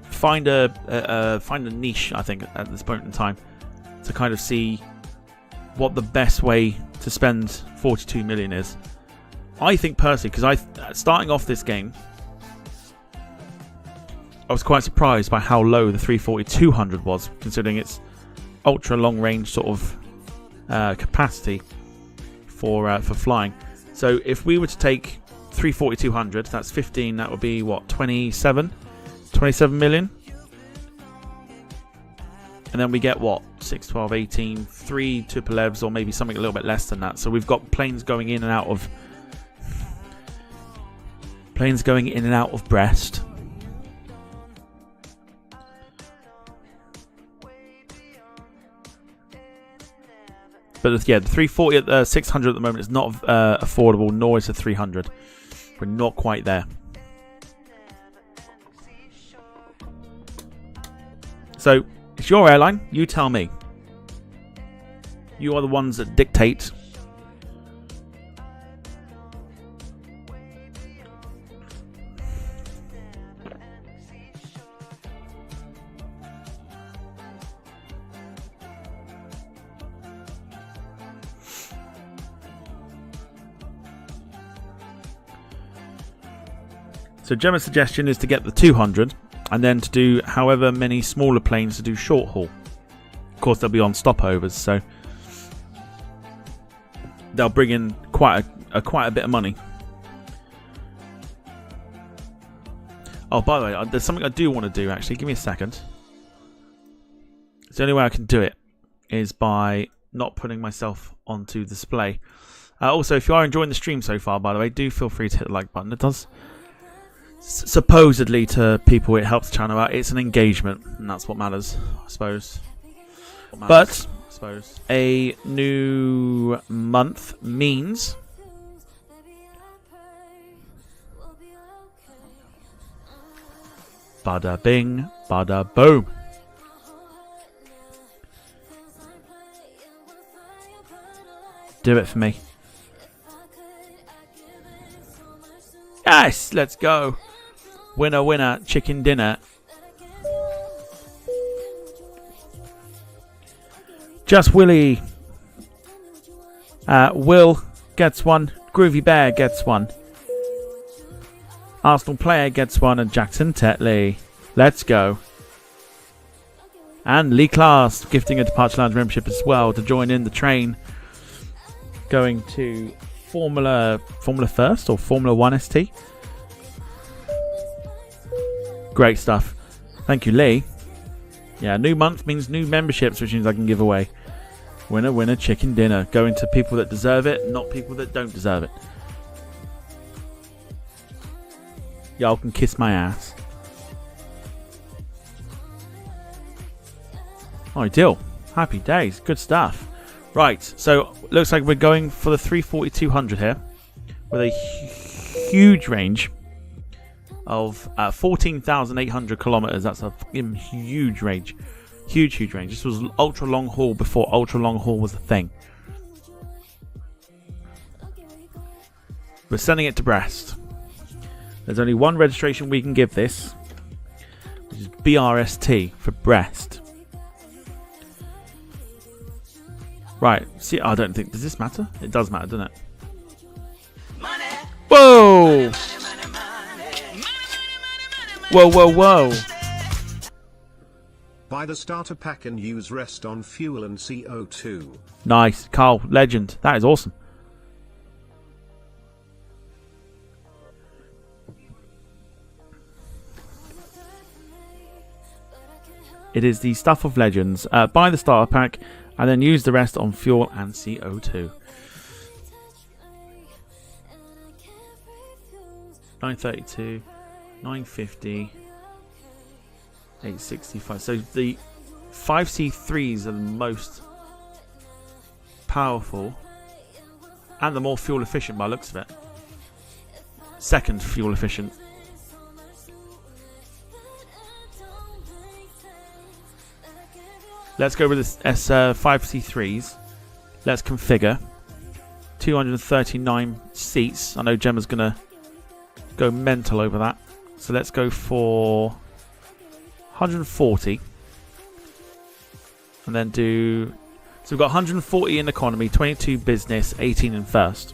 find a niche, I think, at this point in time, to kind of see what the best way to spend 42 million is. I think personally, because starting off this game, I was quite surprised by how low the 340-200 was, considering its ultra long range sort of capacity for flying. So if we were to take 340-200, that's 15. That would be what, 27 million. And then we get what, 6, 12, 18, 3 Tupolevs, or maybe something a little bit less than that. So we've got planes going in and out of Brest. But yeah, the 340 at the 600 at the moment is not affordable, nor is the 300. We're not quite there. So it's your airline. You tell me. You are the ones that dictate. So Gemma's suggestion is to get the 200 and then to do however many smaller planes to do short haul. Of course, they'll be on stopovers, so they'll bring in quite a bit of money. Oh, by the way, there's something I do want to do, actually. Give me a second. The only way I can do it is by not putting myself onto display. Also, if you are enjoying the stream so far, by the way, do feel free to hit the like button. It does, supposedly to people, it helps the channel out. It's an engagement, and that's what matters, I suppose. But a new month means bada bing, bada boom. Do it for me. Yes, let's go. Winner, winner, chicken dinner. Just Willie. Will gets one. Groovy Bear gets one. Arsenal player gets one. And Jackson Tetley. Let's go. And Lee Class gifting a Departure Lounge membership as well to join in the train. Going to Formula First or Formula 1 ST. Great stuff. Thank you, Lee. Yeah, new month means new memberships, which means I can give away. Winner, winner, chicken dinner. Going to people that deserve it, not people that don't deserve it. Y'all can kiss my ass. Ideal. Happy days. Good stuff. Right, so looks like we're going for the 340-200 here with a huge range of 14,800 kilometers. That's a fucking huge range. Huge range. This was ultra long haul before ultra long haul was a thing. We're sending it to Brest. There's only one registration we can give this, which is BRST for Brest. Right, see, I don't think, does this matter? It does matter, doesn't it? Whoa! Whoa. Buy the starter pack and use rest on fuel and CO2. Nice, Carl, legend. That is awesome. It is the stuff of legends. Buy the starter pack and then use the rest on fuel and CO2. 932, 950, 865. So the 5C3s are the most powerful and the more fuel efficient by the looks of it. Second fuel efficient. Let's go with this S5C3s. Let's configure. 239 seats. I know Gemma's going to go mental over that. So let's go for 140. And then do... So we've got 140 in economy, 22 business, 18 in first.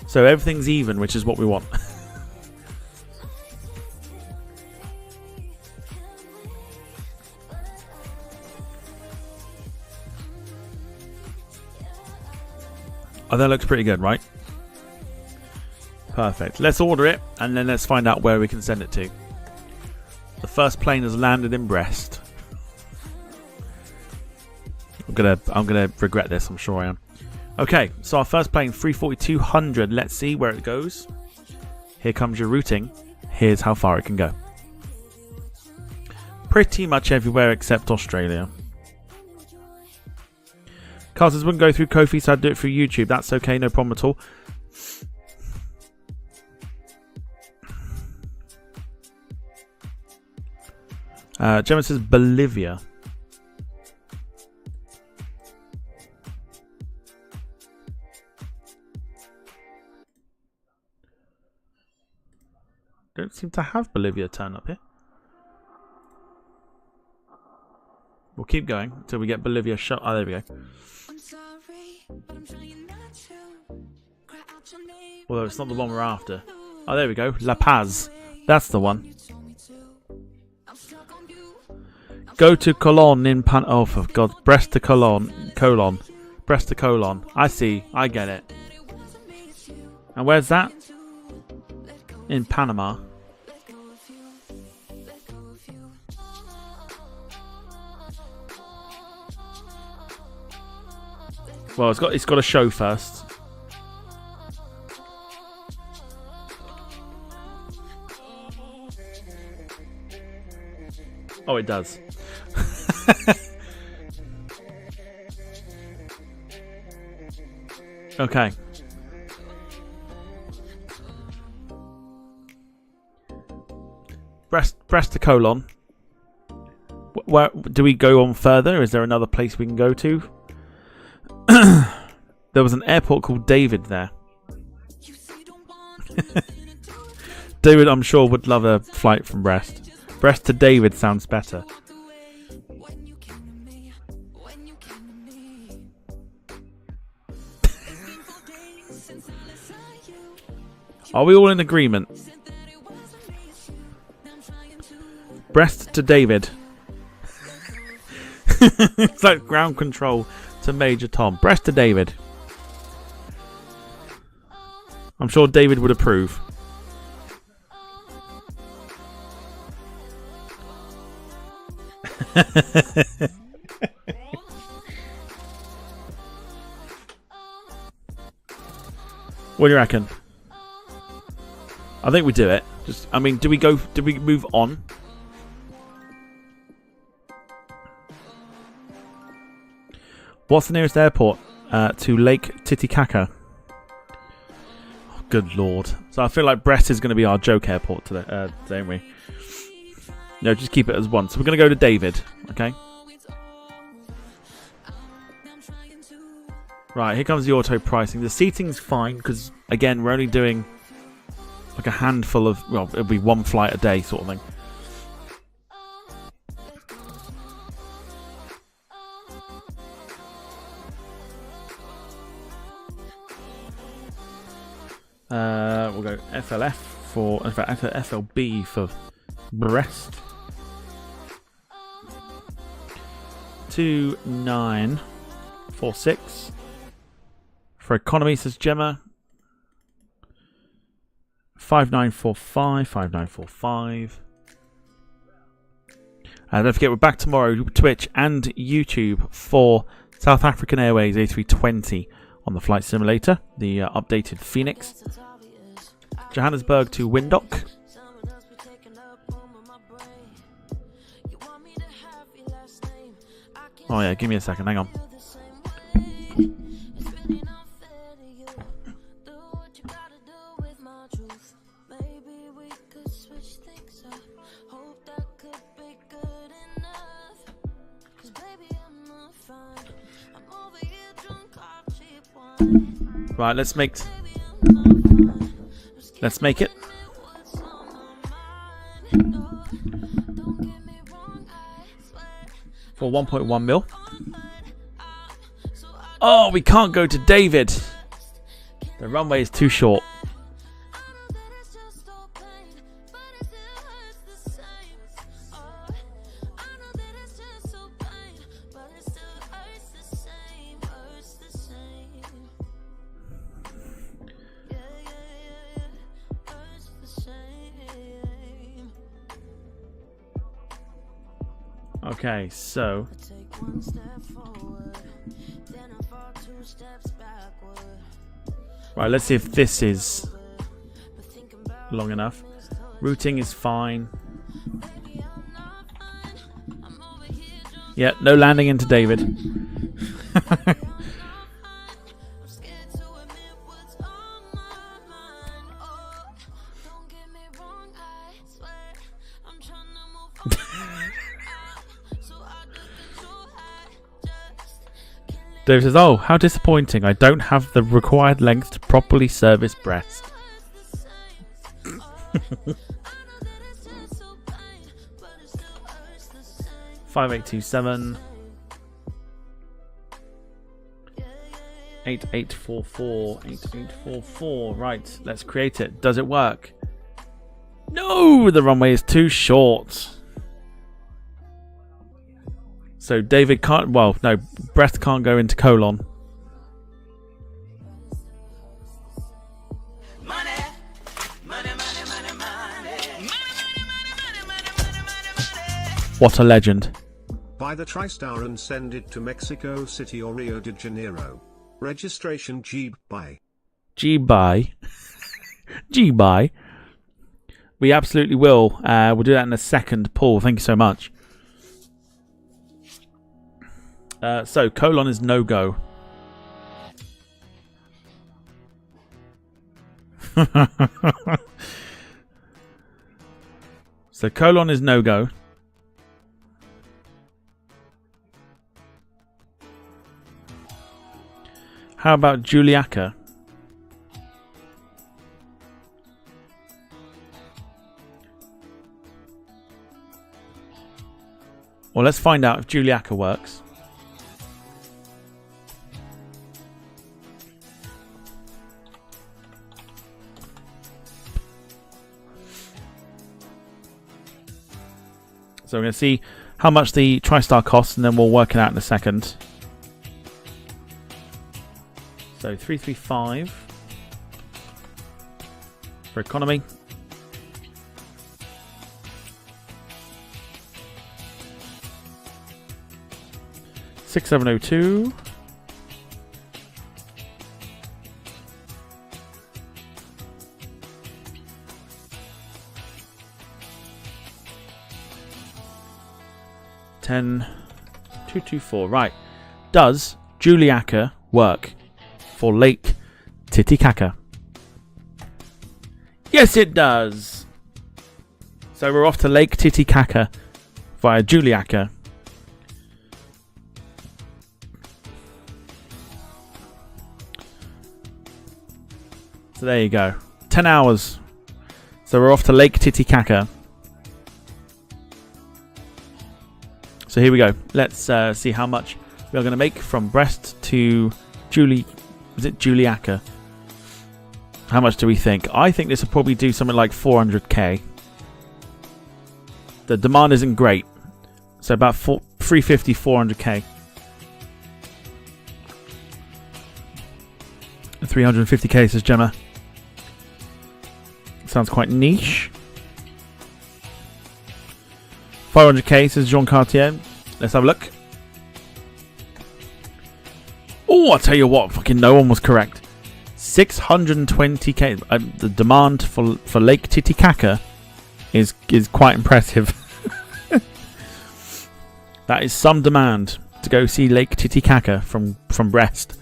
So everything's even, which is what we want. Oh, that looks pretty good, right? Perfect. Let's order it, and then let's find out where we can send it to. The first plane has landed in Brest. I'm gonna regret this. I'm sure I am. Okay, so our first plane, 340-200. Let's see where it goes. Here comes your routing. Here's how far it can go. Pretty much everywhere except Australia. Carl says, wouldn't go through Ko-fi, so I'd do it through YouTube. That's okay, no problem at all. Gemma says Bolivia. Don't seem to have Bolivia turn up here. We'll keep going until we get Bolivia shut. Oh, there we go. Although it's not the one we're after. Oh, there we go. La Paz. That's the one. Go to Colon in Pan... Oh, for God. Brest to Colon. Brest to Colon. I see. I get it. And where's that? In Panama. Well, it's got to show first. Oh, it does. Okay. Brest to colon. Where do we go on further? Is there another place we can go to? There was an airport called David there. David, I'm sure, would love a flight from Brest. Brest to David sounds better. Are we all in agreement? Brest to David. It's like ground control to Major Tom. Brest to David. I'm sure David would approve. What do you reckon? I think we do it. I mean, do we move on? What's the nearest airport to Lake Titicaca? Oh, good lord. So I feel like Brest is going to be our joke airport today, don't we? No, just keep it as one. So we're going to go to David, okay? Right, here comes the auto pricing. The seating's fine because, again, we're only doing like a handful of, well, it'll be one flight a day sort of thing. We'll go FLF for, in fact, FLB for Brest. 2946 for economy, says Gemma. 5945. Don't forget, we're back tomorrow, Twitch and YouTube, for South African Airways A320 on the flight simulator, the updated Phoenix. Johannesburg to Windhoek. Oh yeah, give me a second, hang on. Right, let's make it. For 1.1 mil. Oh, we can't go to David. The runway is too short. Okay, so right, let's see if this is long enough. Routing is fine. Yeah, no landing into David. Dave says, oh, how disappointing. I don't have the required length to properly service Brest. 5827 8844 8844. Right, let's create it. Does it work? No, the runway is too short. So David can't, well, no, Brest can't go into colon. What a legend. Buy the TriStar and send it to Mexico City or Rio de Janeiro. Registration G-Buy. G-Buy. G-Buy. We absolutely will. We'll do that in a second. Paul, thank you so much. So, colon is no-go. So, colon is no-go. How about Juliaca? Well, let's find out if Juliaca works. So we're going to see how much the TriStar costs, and then we'll work it out in a second. So 335 for economy. $6,702. $10,224. Right. Does Juliaca work for Lake Titicaca? Yes, it does. So we're off to Lake Titicaca via Juliaca. So there you go. 10 hours. So we're off to Lake Titicaca. So here we go. Let's see how much we are going to make from Brest to Juliaca. How much do we think? I think this will probably do something like 400k. The demand isn't great. So about 350, 400k. 350k, says Gemma. Sounds quite niche. 500k, says Jean Cartier. Let's have a look. Oh, I'll tell you what, fucking no one was correct. 620k. The demand for Lake Titicaca is quite impressive. That is some demand to go see Lake Titicaca from Brest.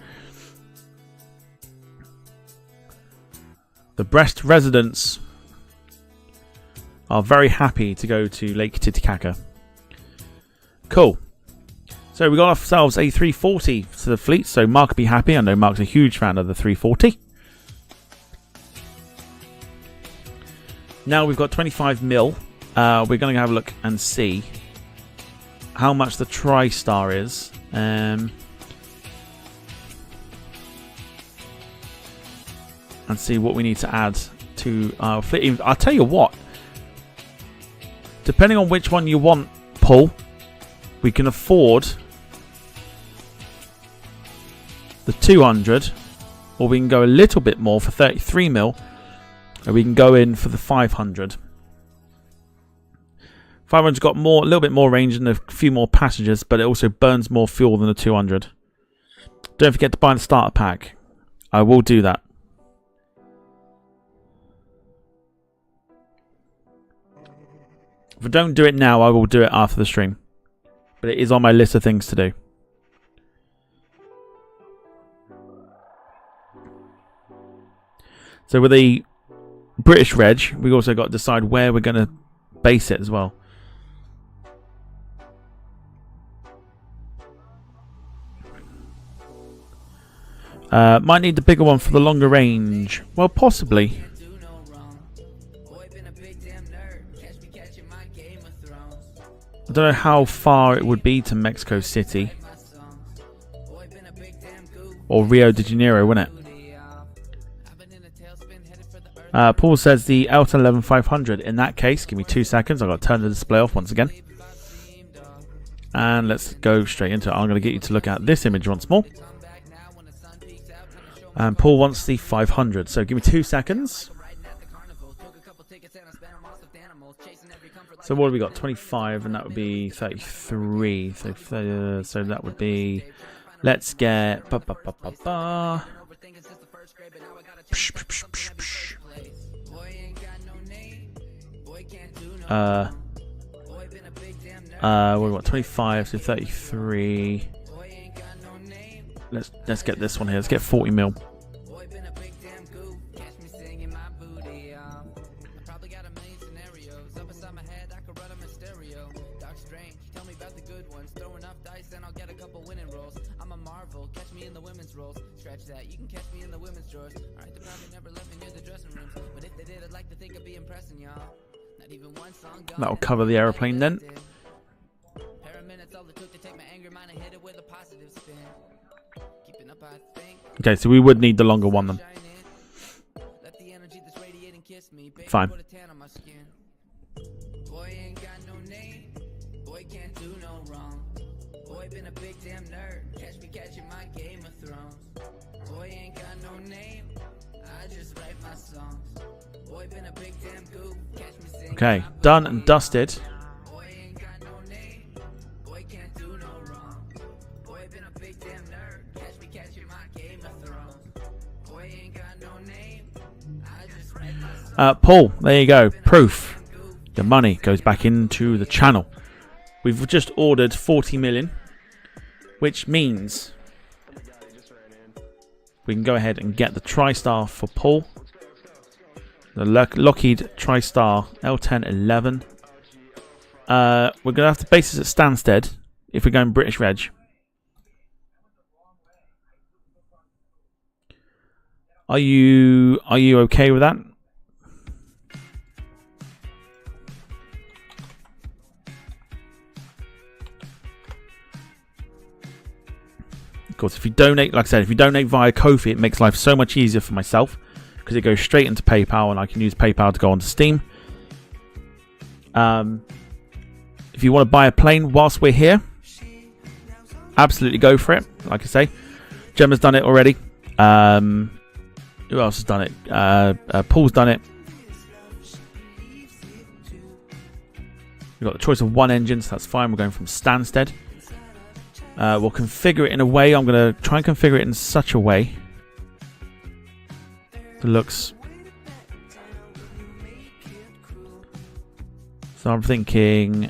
The Brest residents are very happy to go to Lake Titicaca. Cool. So we got ourselves a 340 to the fleet. So Mark will be happy. I know Mark's a huge fan of the 340. Now we've got 25 mil. We're going to have a look and see how much the TriStar is. And see what we need to add to our fleet. I'll tell you what. Depending on which one you want, Paul, we can afford the 200, or we can go a little bit more for 33 mil, or we can go in for the 500. 500's got a little bit more range and a few more passengers, but it also burns more fuel than the 200. Don't forget to buy the starter pack. I will do that. If I don't do it now, I will do it after the stream. But it is on my list of things to do. So with the British reg, we also got to decide where we're going to base it as well. Might need the bigger one for the longer range. Well, possibly. I don't know how far it would be to Mexico City. Or Rio de Janeiro, wouldn't it? Paul says the Elton 11500. In that case, give me 2 seconds. I've got to turn the display off once again. And let's go straight into it. I'm going to get you to look at this image once more. And Paul wants the 500. So give me 2 seconds. So what have we got? 25, and that would be 33. So that would be Let's get. Psh, psh, psh, psh, psh. We got 25 to 33. Let's get this one here. Let's get 40 mil. That'll cover the aeroplane then. Okay, so we would need the longer one then. Fine. Okay, done and dusted. Paul, there you go. Proof. Your money goes back into the channel. We've just ordered 40 million, which means we can go ahead and get the TriStar for Paul. The Lockheed TriStar L1011. We're going to have to base this at Stansted if we're going British Reg. Are you okay with that? Of course, if you donate, like I said, if you donate via Ko-fi, it makes life so much easier for myself because it goes straight into PayPal and I can use PayPal to go onto Steam. If you want to buy a plane whilst we're here, absolutely go for it. Like I say, Gemma's done it already. Who else has done it? Paul's done it. We've got the choice of one engine, so that's fine. We're going from Stansted. We'll configure it in a way. I'm going to try and configure it in such a way that looks. So I'm thinking.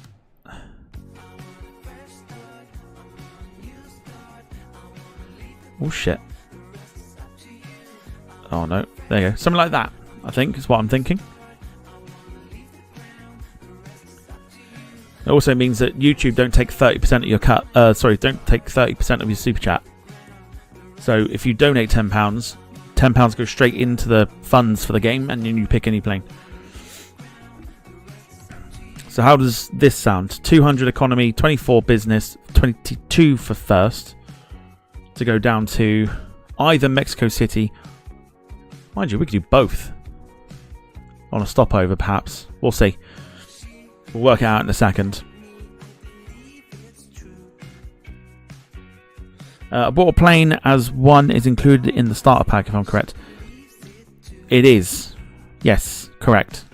Oh shit. Oh no. There you go. Something like that, I think, is what I'm thinking. It also means that YouTube don't take 30% of your cut. Don't take 30% of your super chat. So if you donate £10, £10 goes straight into the funds for the game, and then you pick any plane. So how does this sound? 200 economy, 24 business, 22 for first. To go down to either Mexico City. Mind you, we could do both. On a stopover, perhaps. We'll see. We'll work it out in a second. I bought a plane as one is included in the starter pack, if I'm correct. It is. Yes, correct.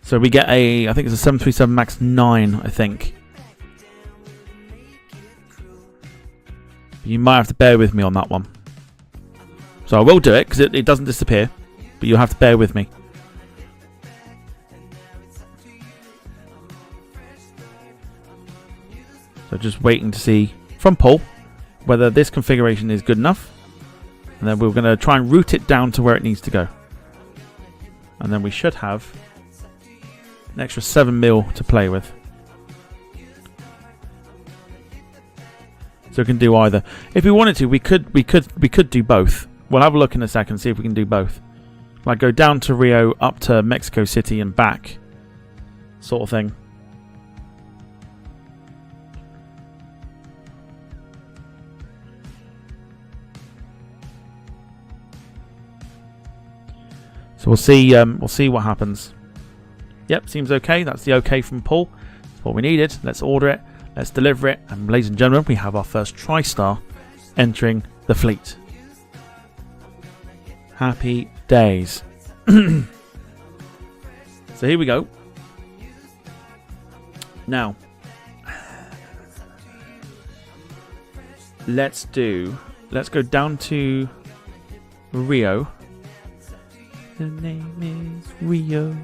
So we get a, I think it's a 737 MAX 9, I think. You might have to bear with me on that one. So I will do it, because it doesn't disappear. But you'll have to bear with me. So just waiting to see from Paul whether this configuration is good enough. And then we're going to try and route it down to where it needs to go. And then we should have an extra 7 mil to play with. So we can do either. If we wanted to, we could do both. We'll have a look in a second, see if we can do both. Like go down to Rio, up to Mexico City and back. Sort of thing. So we'll see what happens. Yep, seems okay. That's the okay from Paul. That's what we needed. Let's order it. Let's deliver it. And ladies and gentlemen, we have our first TriStar entering the fleet. Happy days. So here we go. Now, let's go down to Rio. The name is Rio.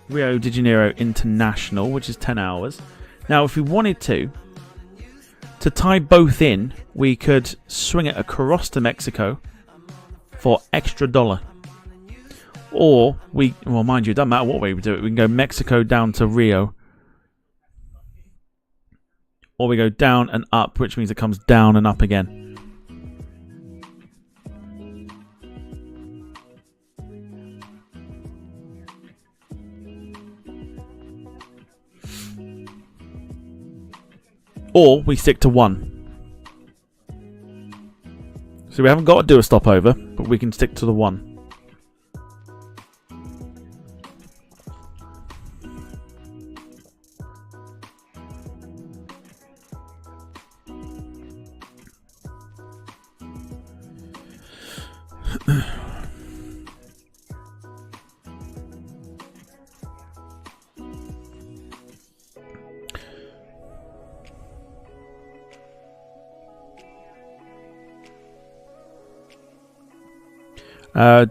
Rio de Janeiro International, which is 10 hours. Now, if we wanted to tie both in, we could swing it across to Mexico for extra $1. Or well, mind you, it doesn't matter what way we do it. We can go Mexico down to Rio. Or we go down and up, which means it comes down and up again. Or we stick to 1. So we haven't got to do a stopover, but we can stick to the 1.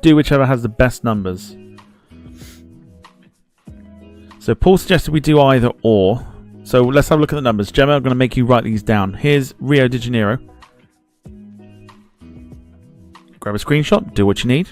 Do whichever has the best numbers. So Paul suggested we do either or. So let's have a look at the numbers. Gemma, I'm going to make you write these down. Here's Rio de Janeiro. Grab a screenshot. Do what you need.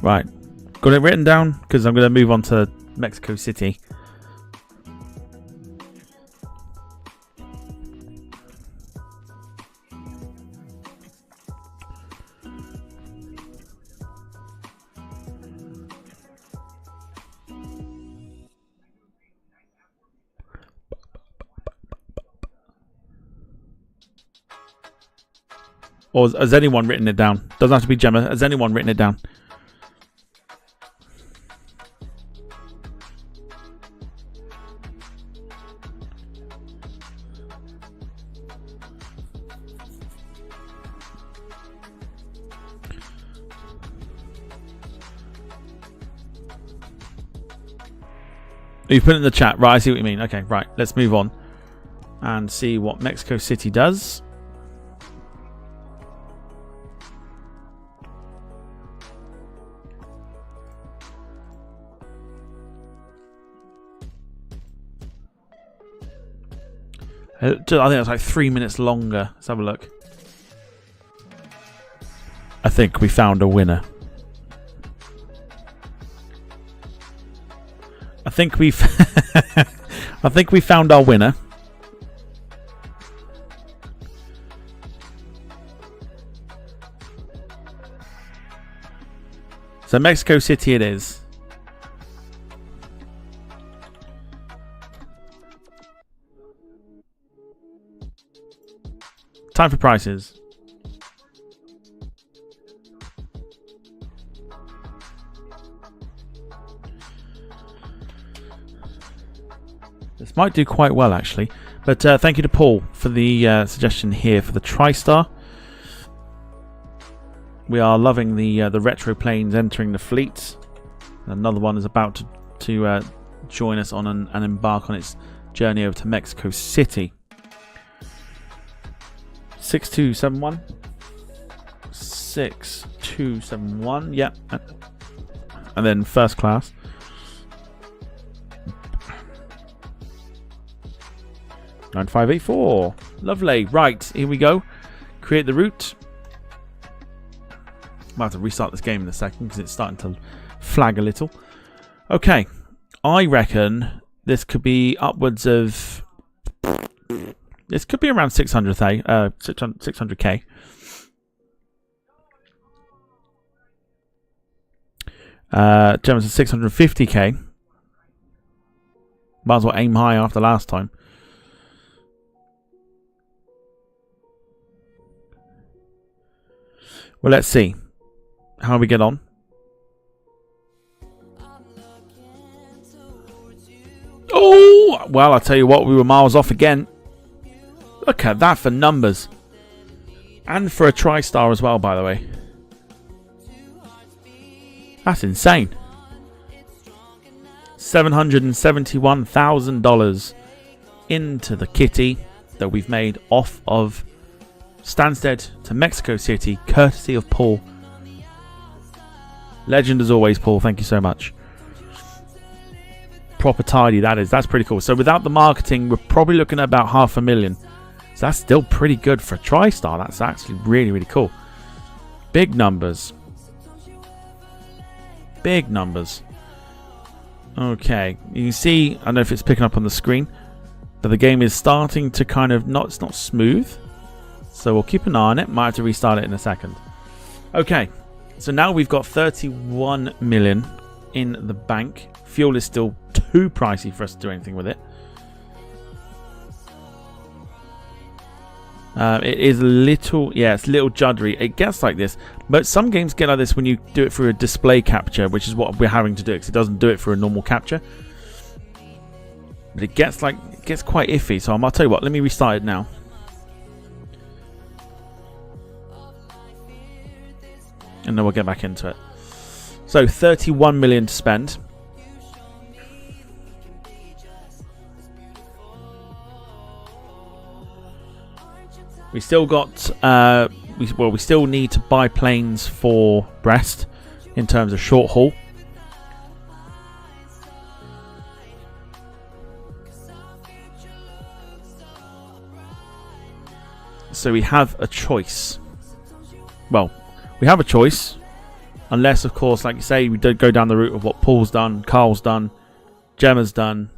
Right, got it written down because I'm going to move on to Mexico City. Or has anyone written it down? Doesn't have to be Gemma. Has anyone written it down? You put it in the chat. Right, I see what you mean. Okay, right. Let's move on and see what Mexico City does. I think it's like 3 minutes longer. Let's have a look. I think we found a winner. I think we found our winner. So Mexico City it is. Time for prices. This might do quite well, actually. But thank you to Paul for the suggestion here for the TriStar. We are loving the retro planes entering the fleet. Another one is about to join us on and embark on its journey over to Mexico City. 6271. 6271. Yep. And then first class. $9584. Lovely. Right, here we go. Create the route. Might have to restart this game in a second because it's starting to flag a little. Okay, I reckon this could be upwards of... This could be around 600k. 600k. Gemma's at 650k. Might as well aim high after last time. Well, let's see how we get on. Oh, well, I'll tell you what, we were miles off again. Look at that for numbers. And for a tri-star as well, by the way. That's insane. $771,000 into the kitty that we've made off of Stansted to Mexico City, courtesy of Paul. Legend as always, Paul. Thank you so much. Proper tidy, that is. That's pretty cool. So without the marketing, we're probably looking at about $500,000. So that's still pretty good for a tri-star. That's actually really, really cool. Big numbers. Big numbers. Okay. You can see, I don't know if it's picking up on the screen, but the game is starting to kind of it's not smooth. So we'll keep an eye on it. Might have to restart it in a second. Okay. So now we've got 31 million in the bank. Fuel is still too pricey for us to do anything with it. It is a little, it's a little juddery. It gets like this, but some games get like this when you do it through a display capture, which is what we're having to do because it doesn't do it for a normal capture. But it gets quite iffy. So I'll tell you what. Let me restart it now. And then we'll get back into it. So 31 million to spend. We still got we still need to buy planes for Brest in terms of short haul. So we have a choice. Well, we have a choice, unless, of course, like you say, we don't go down the route of what Paul's done, Carl's done, Gemma's done,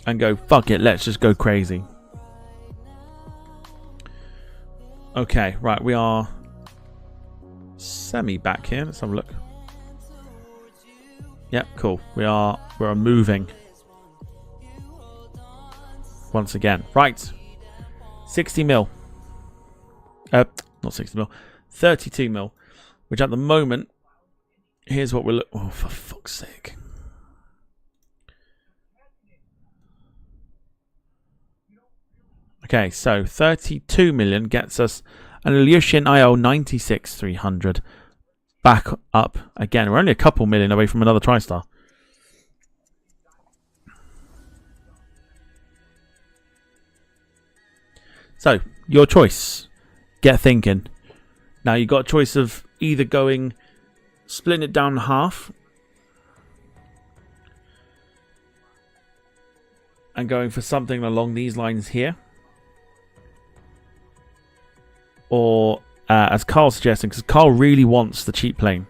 and go, fuck it, let's just go crazy. Okay, right, we are semi back here. Let's have a look. Yep, cool. We're moving once again. Right. 60 mil. Not 60 mil. 32 mil. Which at the moment, here's what we're looking... Oh, for fuck's sake. Okay, so 32 million gets us an Ilyushin IL 96-300 back up again. We're only a couple million away from another TriStar. So, your choice. Get thinking. Now, you've got a choice of either splitting it down in half and going for something along these lines here. Or, as Carl's suggesting, because Carl really wants the cheap plane.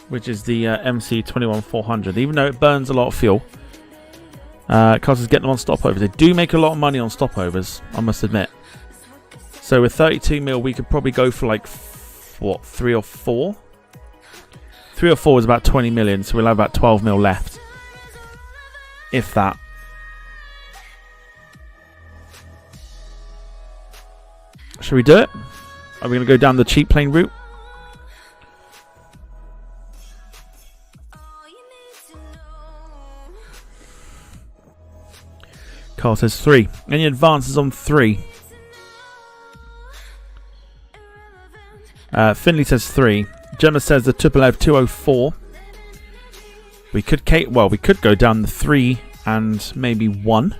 Which is the MC21400. Even though it burns a lot of fuel, Carl's is getting them on stopovers. They do make a lot of money on stopovers, I must admit. So with 32 mil, we could probably go for like, what, 3 or 4? 3 or 4 is about 20 million, so we'll have about 12 mil left. If that. Shall we do it? Are we going to go down the cheap plane route? Carl says 3. Any advances on 3? Finley says 3. Gemma says the Tupolev 204. We could go down the 3 and maybe 1.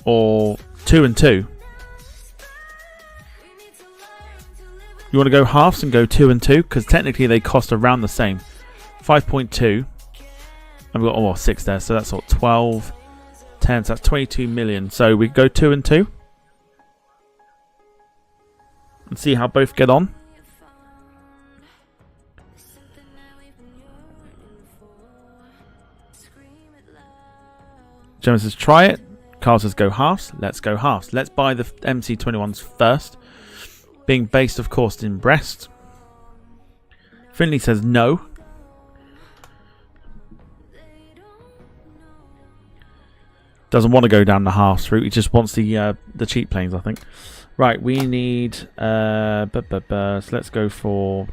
Or 2 and 2. You want to go halves and go 2 and 2? Because technically they cost around the same. 5.2. And we've got 6 there, so that's what 12, 10, so that's 22 million. So we go 2 and 2 and see how both get on. Gemma says try it. Carl says go halves. Let's go halves. Let's buy the MC21s first. Being based, of course, in Brest. Finley says no. Doesn't want to go down the halves route. He just wants the cheap planes, I think. Right, we need... so let's go for...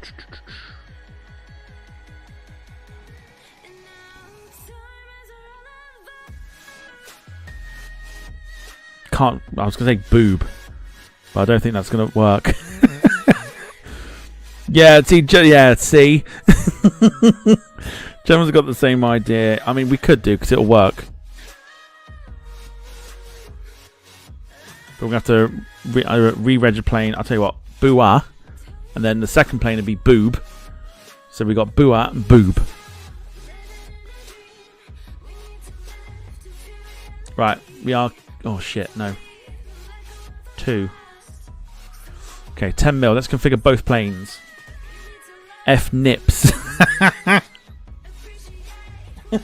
I was going to say boob, but I don't think that's going to work. Yeah, see. Gemma's got the same idea. I mean, we could do because it'll work. But we're going to have to re-reg a plane. I'll tell you what, booah. And then the second plane would be boob. So we got booah and boob. Right, we are... Oh shit, no. 2. Okay, 10 mil. Let's configure both planes. F nips. You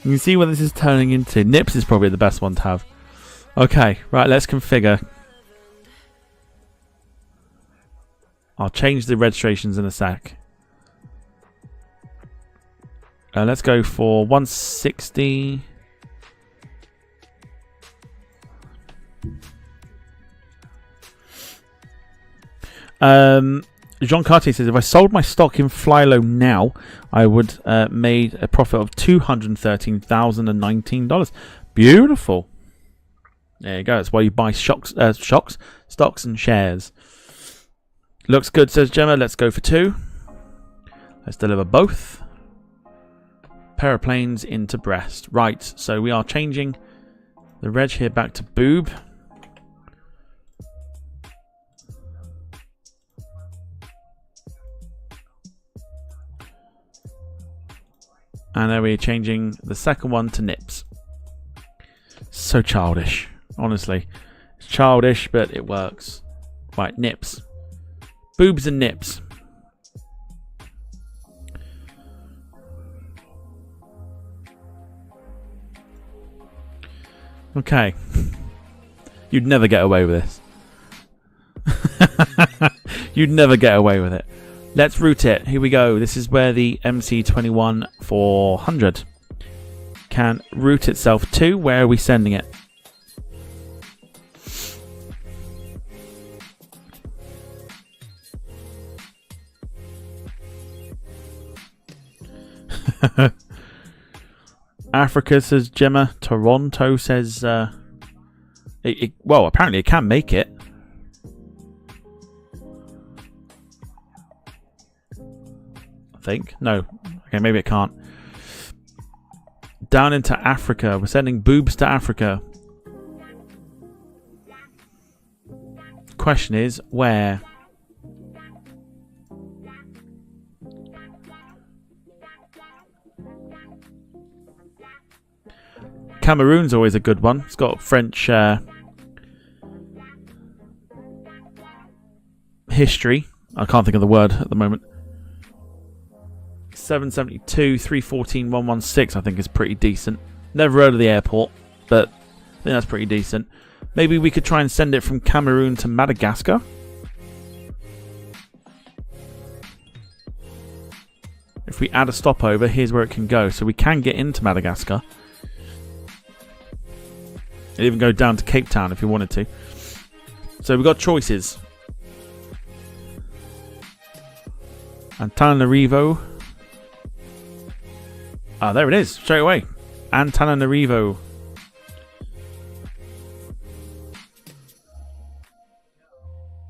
can see what this is turning into. Nips is probably the best one to have. Okay, right, let's configure. I'll change the registrations in a sec. Let's go for 160. Jean Cartier says, if I sold my stock in FlyLo now, I would made a profit of $213,019. Beautiful. There you go. That's why you buy stocks and shares. Looks good, says Gemma. Let's go for 2. Let's deliver both. Pair of planes into Brest. Right, so we are changing the reg here back to boob. And then we're changing the second one to nips. So childish, honestly. It's childish, but it works. Right, nips. Boobs and nips. Okay. You'd never get away with this. You'd never get away with it. Let's route it. Here we go. This is where the MC21 400 can route itself to. Where are we sending it? Africa, says Gemma. Toronto says... well, apparently it can make it. I think. No. Okay, maybe it can't. Down into Africa. We're sending boobs to Africa. Question is, where? Cameroon's always a good one. It's got French history. I can't think of the word at the moment. 772, 314, 116 I think is pretty decent. Never heard of the airport, but I think that's pretty decent. Maybe we could try and send it from Cameroon to Madagascar. If we add a stopover, here's where it can go. So we can get into Madagascar. And even go down to Cape Town if you wanted to. So we've got choices. Antananarivo. Ah, there it is, straight away. Antananarivo.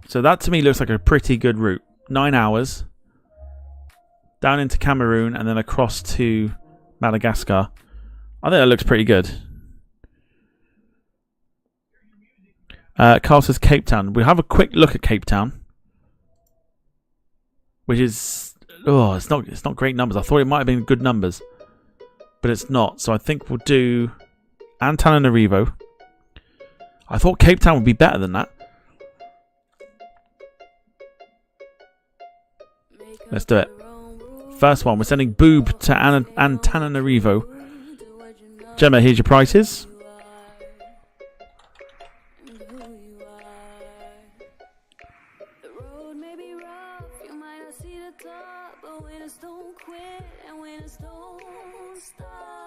So that to me looks like a pretty good route. 9 hours. Down into Cameroon and then across to Madagascar. I think that looks pretty good. Carl says Cape Town. We'll have a quick look at Cape Town. Which is oh, it's not great numbers. I thought it might have been good numbers, but it's not. So I think we'll do Antananarivo. I thought Cape Town would be better than that. Let's do it. First one, we're sending Boob to Antananarivo. Gemma, here's your prices.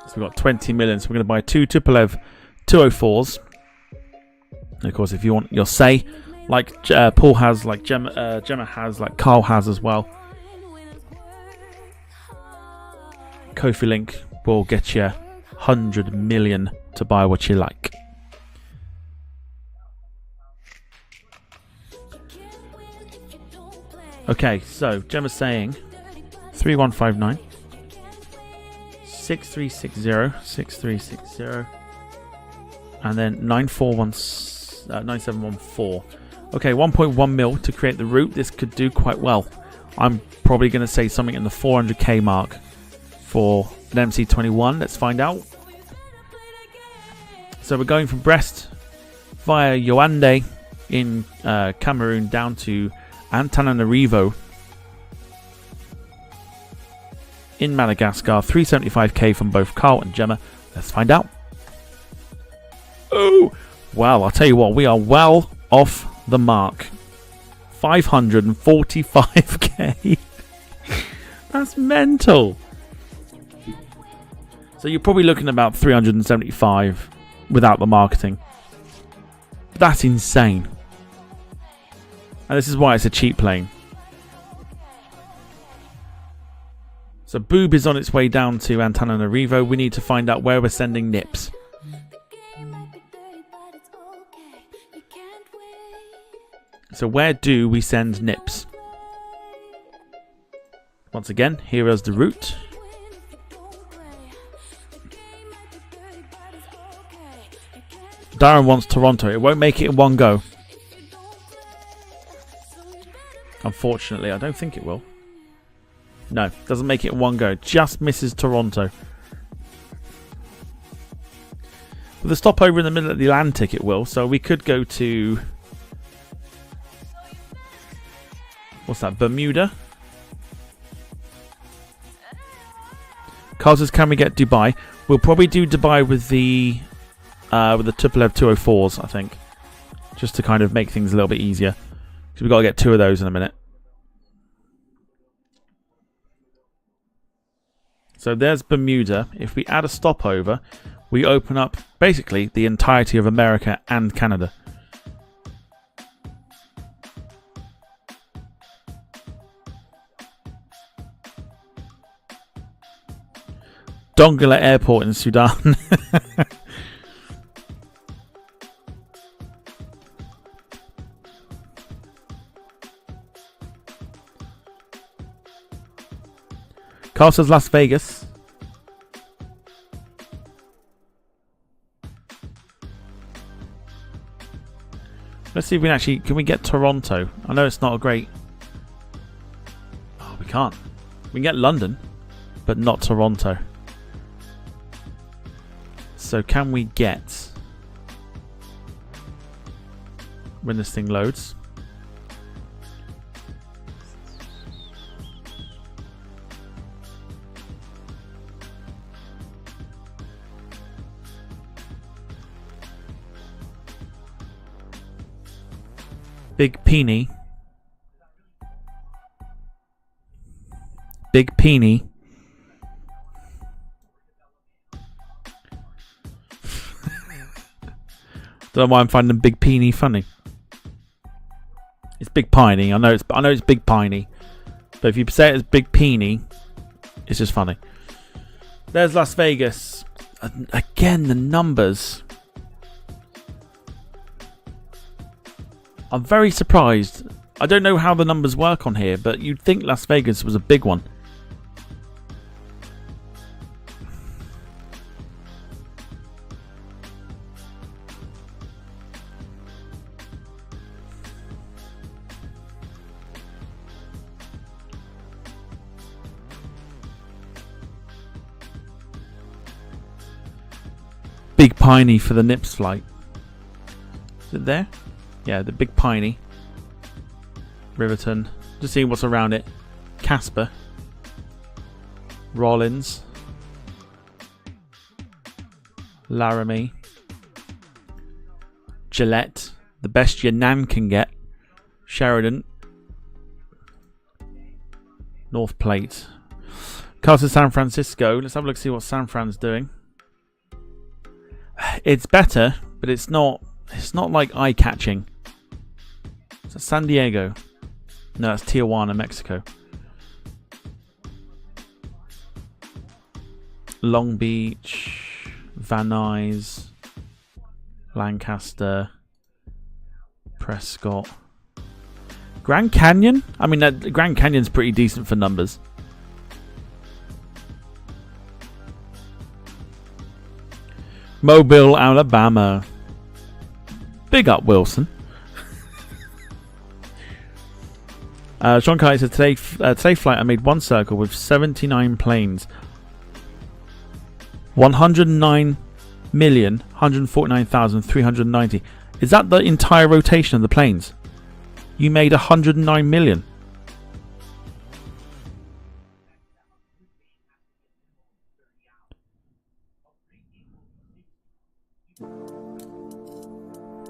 So we've got 20 million, so we're going to buy 2 Tupolev 204s. And of course, if you want your say, like Paul has, like Gemma has, like Carl has as well, Kofi Link will get you 100 million to buy what you like. Okay, so Gemma's saying 3159 6360 and then 9714. Okay, 1.1 mil to create the route. This could do quite well. I'm probably going to say something in the 400k mark for an MC21. Let's find out. So we're going from Brest via Yaoundé in Cameroon down to Antananarivo in Madagascar. 375k from both Carl and Gemma. Let's find out. Oh, well, I'll tell you what, we are well off the mark. 545k. That's mental. So you're probably looking at about 375 without the marketing. That's insane. And this is why it's a cheap plane. So Boob is on its way down to Antananarivo. We need to find out where we're sending Nips. So where do we send Nips? Once again, here is the route. Darren wants Toronto. It won't make it in one go. Unfortunately, I don't think it will. No, doesn't make it in one go. Just misses Toronto. With a stopover in the middle of the Atlantic, it will. So we could go to... what's that? Bermuda? Carl says, can we get Dubai? We'll probably do Dubai with the Tupolev 204s, I think. Just to kind of make things a little bit easier. Because we've got to get 2 of those in a minute. So there's Bermuda. If we add a stopover, we open up basically the entirety of America and Canada. Dongola Airport in Sudan. Carl says Las Vegas. Let's see if we can actually... can we get Toronto? I know it's not a great... oh, we can't. We can get London, but not Toronto. So can we get... when this thing loads... Big Peony. Big Peony. Don't know why I'm finding Big Peony funny. It's Big Piney. I know it's Big Piney. But if you say it as Big Peony, it's just funny. There's Las Vegas. Again, the numbers. I'm very surprised. I don't know how the numbers work on here, but you'd think Las Vegas was a big one. Big Piney for the Nips flight. Is it there? Yeah, the Big Piney. Riverton. Just seeing what's around it. Casper. Rollins. Laramie. Gillette. The best your nan can get. Sheridan. North Plate. Cast to San Francisco. Let's have a look, see what San Fran's doing. It's better, but it's not like eye-catching. So San Diego. No, that's Tijuana, Mexico. Long Beach, Van Nuys, Lancaster, Prescott. Grand Canyon? I mean, Grand Canyon's pretty decent for numbers. Mobile, Alabama. Big up, Wilson. Sean Kite said, today flight I made one circle with 79 planes. 109,149,390. Is that the entire rotation of the planes? You made 109 million.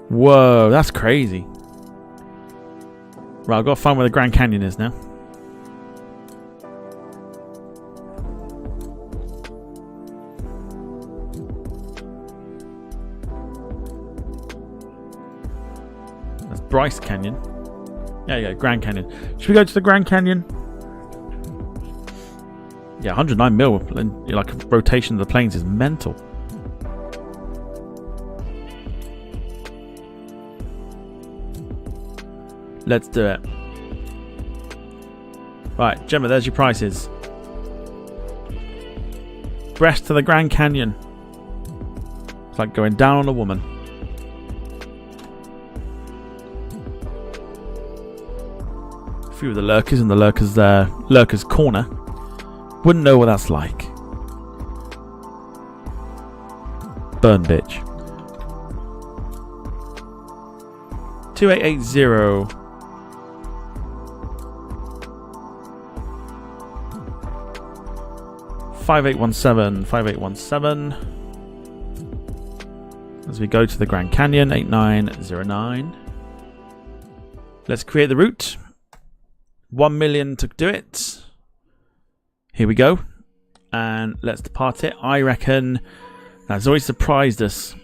Whoa, that's crazy. Right, I've got to find where the Grand Canyon is now. That's Bryce Canyon. Yeah, yeah, Grand Canyon. Should we go to the Grand Canyon? Yeah, 109 mil. Like a rotation of the planes is mental. Let's do it. Right, Gemma, there's your prices. Brest to the Grand Canyon. It's like going down on a woman. A few of the lurkers in the lurkers corner wouldn't know what that's like. Burn, bitch. 2880. 5817, 5817. As we go to the Grand Canyon, 8909. Let's create the route. 1 million to do it. Here we go. And let's depart it. I reckon that's always surprised us.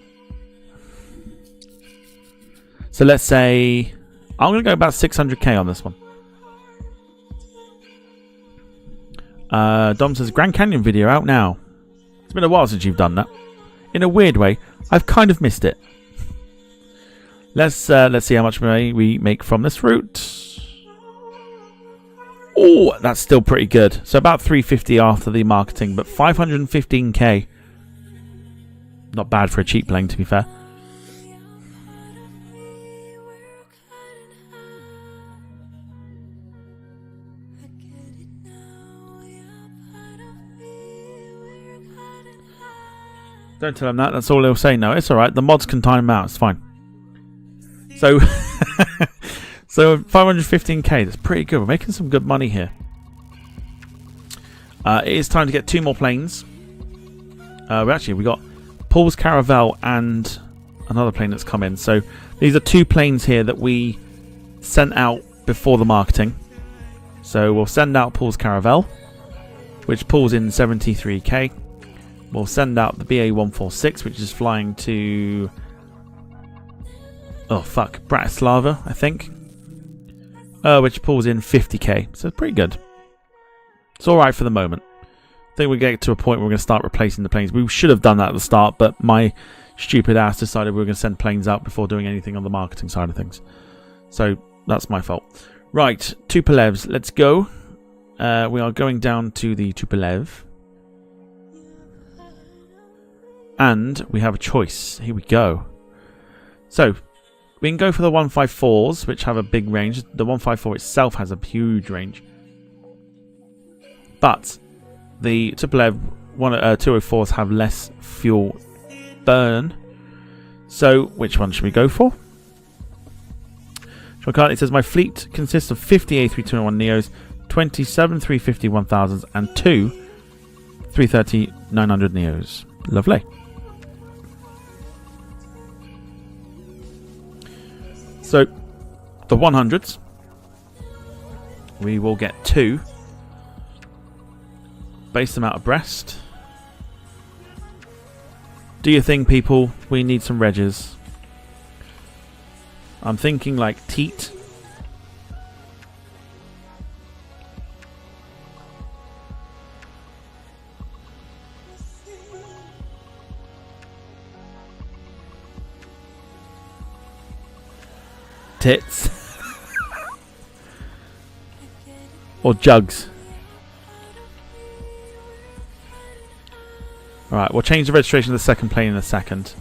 So let's say I'm going to go about 600k on this one. Dom says Grand Canyon video out now. It's been a while since you've done that. In a weird way, I've kind of missed it. Let's see how much money we make from this route. Oh, that's still pretty good. So about 350 after the marketing, but 515k. Not bad for a cheap plane, to be fair. Don't tell him that. That's all he'll say. No, it's all right. The mods can time him out. It's fine. So, so 515k. That's pretty good. We're making some good money here. It is time to get 2 more planes. We got Paul's Caravel and another plane that's come in. So these are 2 planes here that we sent out before the marketing. So we'll send out Paul's Caravel, which pulls in 73k. We'll send out the BA146, which is flying to... oh, fuck. Bratislava, I think. Which pulls in 50k. So pretty good. It's alright for the moment. I think we get to a point where we're going to start replacing the planes. We should have done that at the start, but my stupid ass decided we were going to send planes out before doing anything on the marketing side of things. So that's my fault. Right, Tupolevs. Let's go. We are going down to the Tupolev. And we have a choice. Here we go. So, we can go for the 154s, which have a big range. The 154 itself has a huge range. But the Tupolev 204s have less fuel burn. So, which one should we go for? It says my fleet consists of 50 A321 Neos, 27 350-1000s, and 2 330-900 Neos. Lovely. So, the 100s, we will get 2. Base them out of Brest. Do your thing, people. We need some regs. I'm thinking like teat. Tits. Or jugs. Alright, we'll change the registration of the second plane in a second.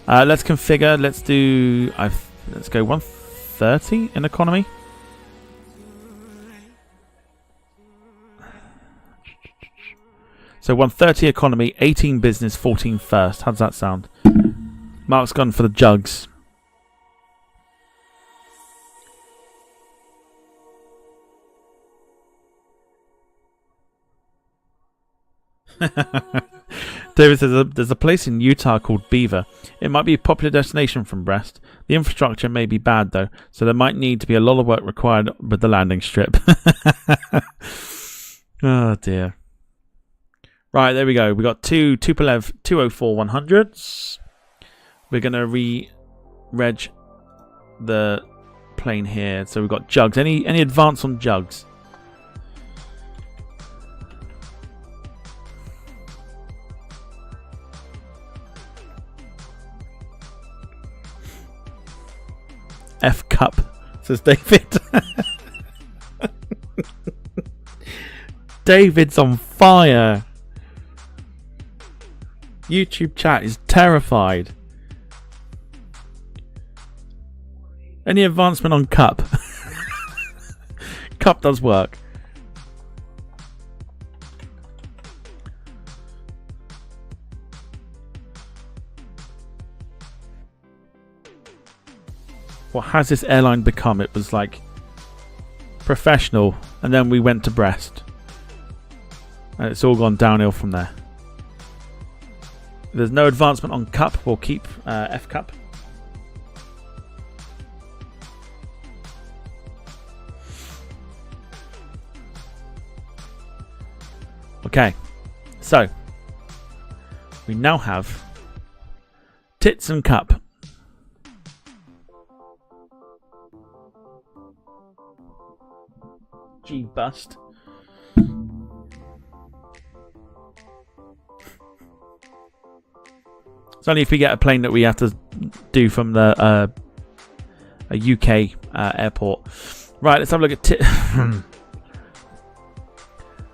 Let's configure. Let's do... let's go 130 in economy. So 130 economy, 18 business, 14 first. How does that sound? Mark's gone for the jugs. David says there's a place in Utah called Beaver. It might be a popular destination from Brest. The infrastructure may be bad though, so there might need to be a lot of work required with the landing strip. Oh dear. Right, there we go. We got two Tupolev 204 100s. We're gonna re-reg the plane here. So we've got jugs. Any advance on jugs? F cup, says David. David's on fire. YouTube chat is terrified. Any advancement on cup? Cup does work. What has this airline become? It was like professional, and then we went to Brest, and it's all gone downhill from there. There's no advancement on cup. We'll keep F cup. Okay, so we now have tits and cup. G bust. It's only if we get a plane that we have to do from the a UK airport. Right, let's have a look at tits.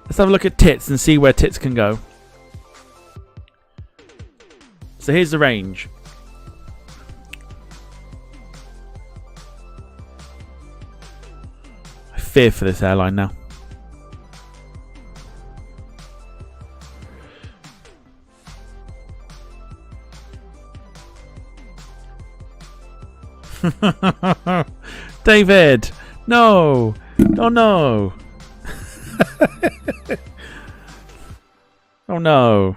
Let's have a look at tits and see where tits can go. So here's the range. I fear for this airline now. David, no. Oh no. Oh no.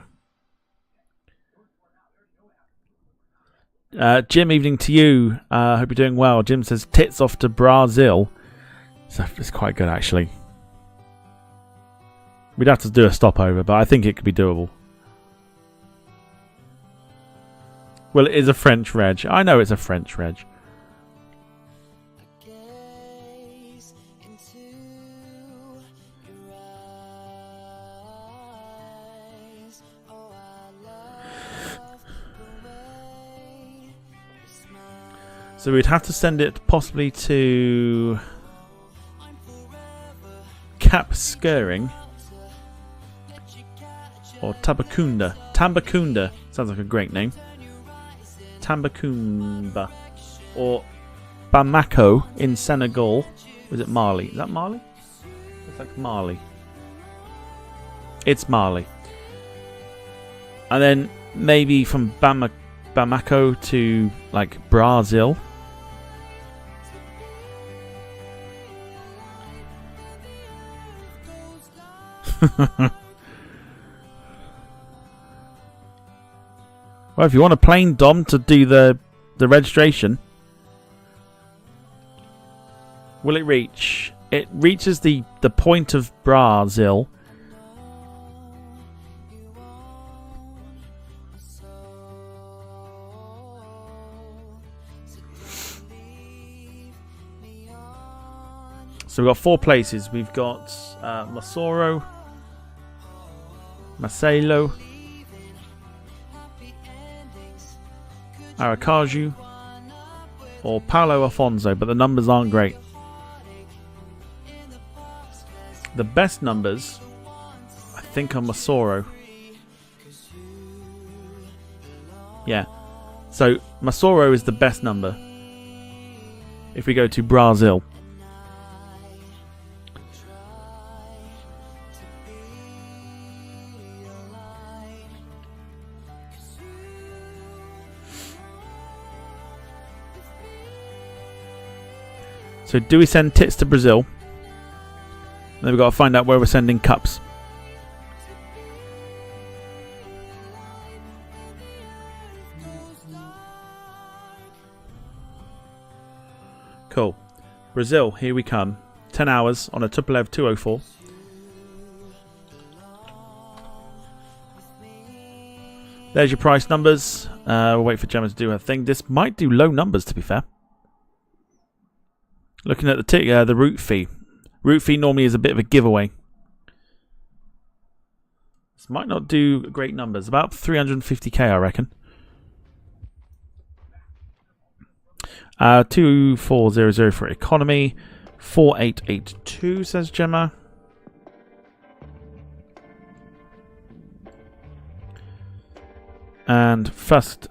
Jim, evening to you. Hope you're doing well. Jim says tits off to Brazil. So it's quite good actually. We'd have to do a stopover, but I think it could be doable. Well, it is a French reg. I know it's a French reg. So we'd have to send it possibly to Cap Skirring or Tabacunda. Tambacunda sounds like a great name. Tambacounda or Bamako in Senegal. Was it Mali? Is that Mali? It's like Mali. It's Mali. And then maybe from Bamako to like Brazil. Well, if you want a plane, Dom, to do the registration, will it reach? It reaches the point of Brazil. So we've got 4 places. We've got Masoro, Maceió, Aracaju, or Paulo Afonso, but the numbers aren't great. The best numbers, I think, are Masoro. Yeah. So Masoro is the best number if we go to Brazil. So do we send tits to Brazil? Then we've got to find out where we're sending cups. Cool. Brazil, here we come. 10 hours on a Tupolev 204. There's your price numbers. We'll wait for Gemma to do her thing. This might do low numbers, to be fair. Looking at the route fee. Route fee normally is a bit of a giveaway. This might not do great numbers. About 350k, I reckon. 2400 for economy. 4882 says Gemma. And first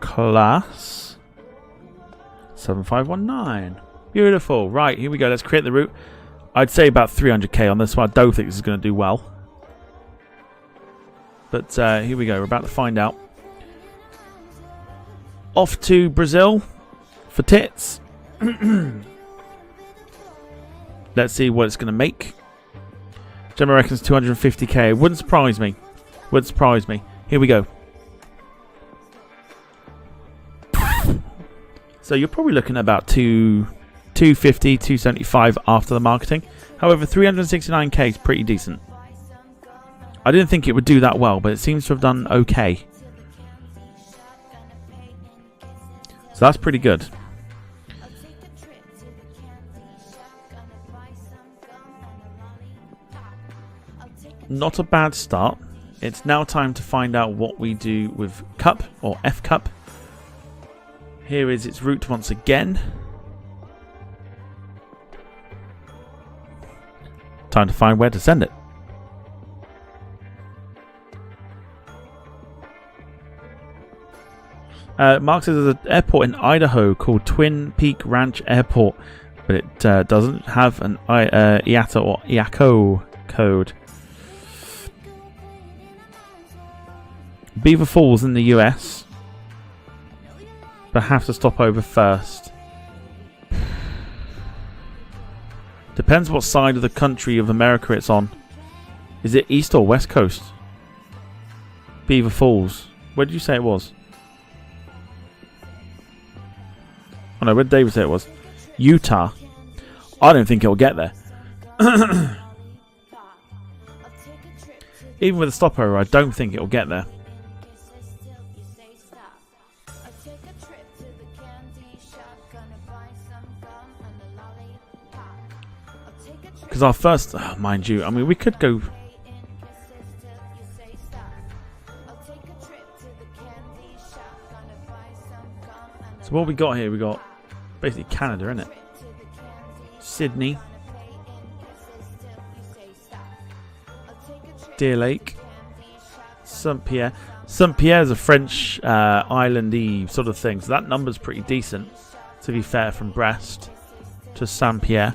class 7519. Beautiful. Right, here we go. Let's create the route. I'd say about 300k on this one. I don't think this is going to do well. But here we go. We're about to find out. Off to Brazil for tits. Let's see what it's going to make. Gemma reckons 250k. Wouldn't surprise me. Wouldn't surprise me. Here we go. So you're probably looking at about 250, 275 after the marketing. However, 369k is pretty decent. I didn't think it would do that well, but it seems to have done okay. So that's pretty good. Not a bad start. It's now time to find out what we do with Cup or F Cup. Here is its route once again. Time to find where to send it. Mark says there's an airport in Idaho called Twin Peak Ranch Airport, but it doesn't have an IATA or IACO code. Beaver Falls in the US, but have to stop over first. Depends what side of the country of America it's on. Is it East or West Coast? Beaver Falls. Where did you say it was? Oh no, where did David say it was? Utah. I don't think it'll get there. Even with a stopover, I don't think it'll get there. Because our first, mind you, I mean, we could go. So what we got here, we got basically Canada, isn't it? Sydney, Deer Lake, Saint Pierre. Saint Pierre is a French islandy sort of thing, so that number's pretty decent. To be fair, from Brest to Saint Pierre.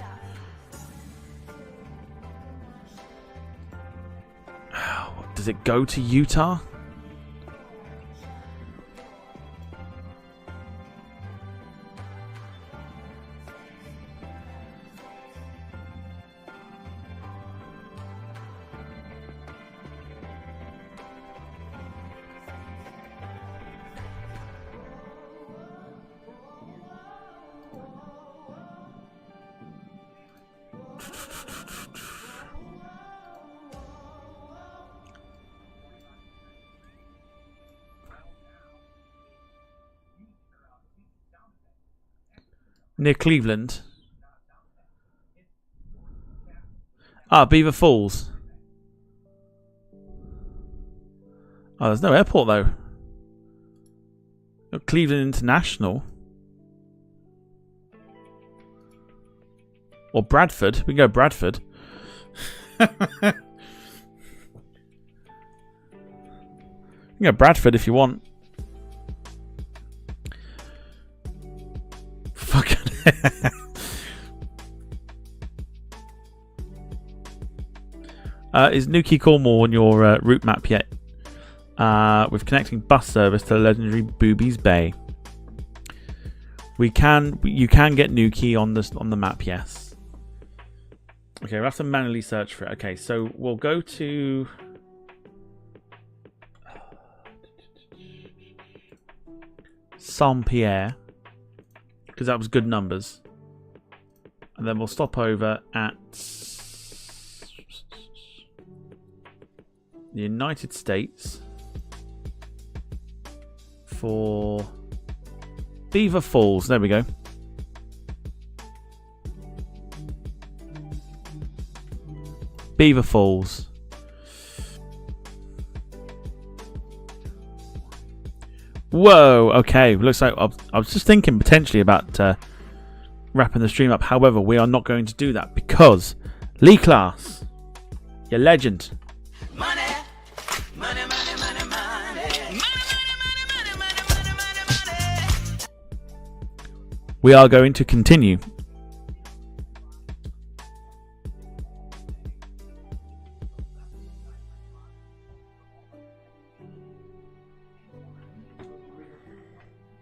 Does it go to Utah? Near Cleveland. Beaver Falls. Oh, there's no airport though. Cleveland International. Or Bradford. We can go Bradford. We can go Bradford if you want. Fucking. Is Newquay Cornwall on your route map yet? With connecting bus service to the legendary Boobies Bay. You can get Newquay on the map, yes. Okay, we'll have to manually search for it. Okay, so we'll go to Saint Pierre because that was good numbers, and then we'll stop over at the United States for Beaver Falls. There we go. Beaver Falls. Whoa, okay. Looks like I was just thinking potentially about wrapping the stream up. However, we are not going to do that because Lee Class, your legend. Money, money, money, money, money. We are going to continue.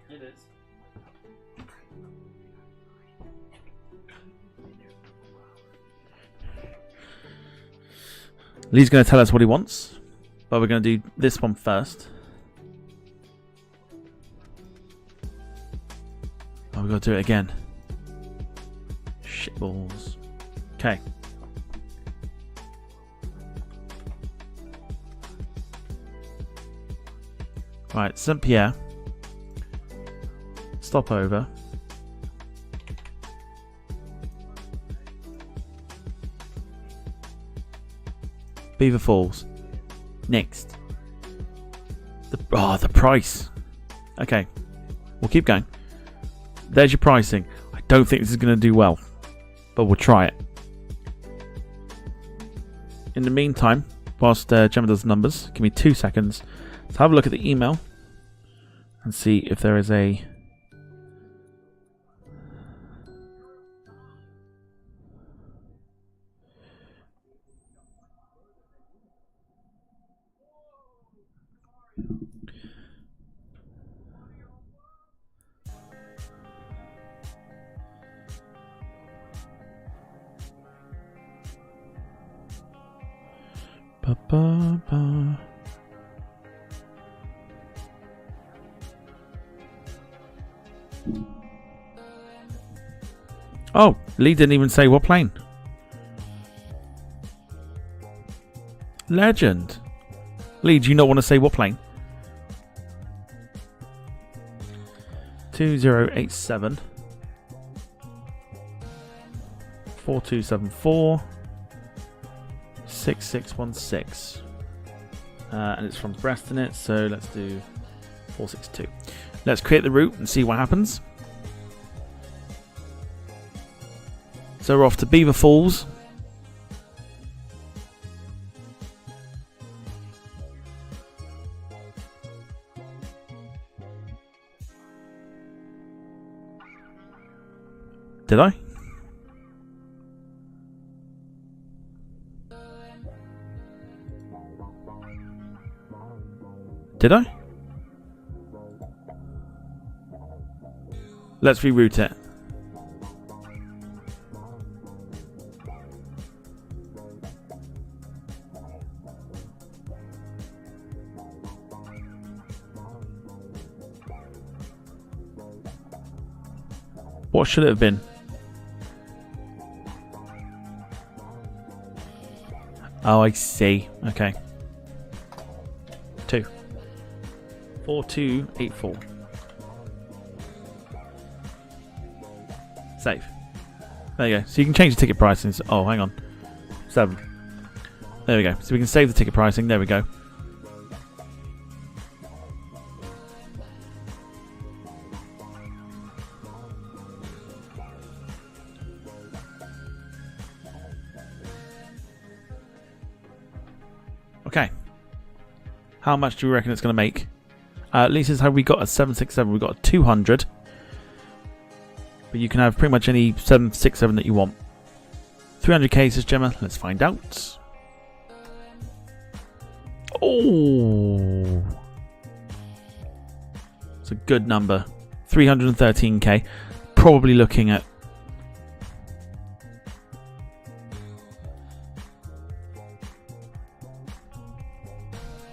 It is. Lee's going to tell us what he wants, but we're going to do this one first. Oh, we've got to do it again. Shitballs. Okay. Right, St. Pierre. Stop over. Beaver Falls. Next. The price. Okay. We'll keep going. There's your pricing. I don't think this is going to do well, but we'll try it. In the meantime, whilst Gemma does the numbers, give me 2 seconds to have a look at the email and see if there is a... Ba, ba, ba. Oh, Lee didn't even say what plane. Legend. Lee, do you not want to say what plane? 2087 4274 6616. And it's from Brestonet, so let's do 462. Let's create the route and see what happens. So we're off to Beaver Falls. Did I? Did I? Let's reroute it. What should it have been? Oh, I see. Okay. 2. 4284. Save. There you go. So you can change the ticket pricing. Oh, hang on. 7. There we go. So we can save the ticket pricing. There we go. Okay. How much do we reckon it's going to make? Lisa's how we got a 767. We got a 200. But you can have pretty much any 767 that you want. 300k says Gemma. Let's find out. Oh, it's a good number. 313k. Probably looking at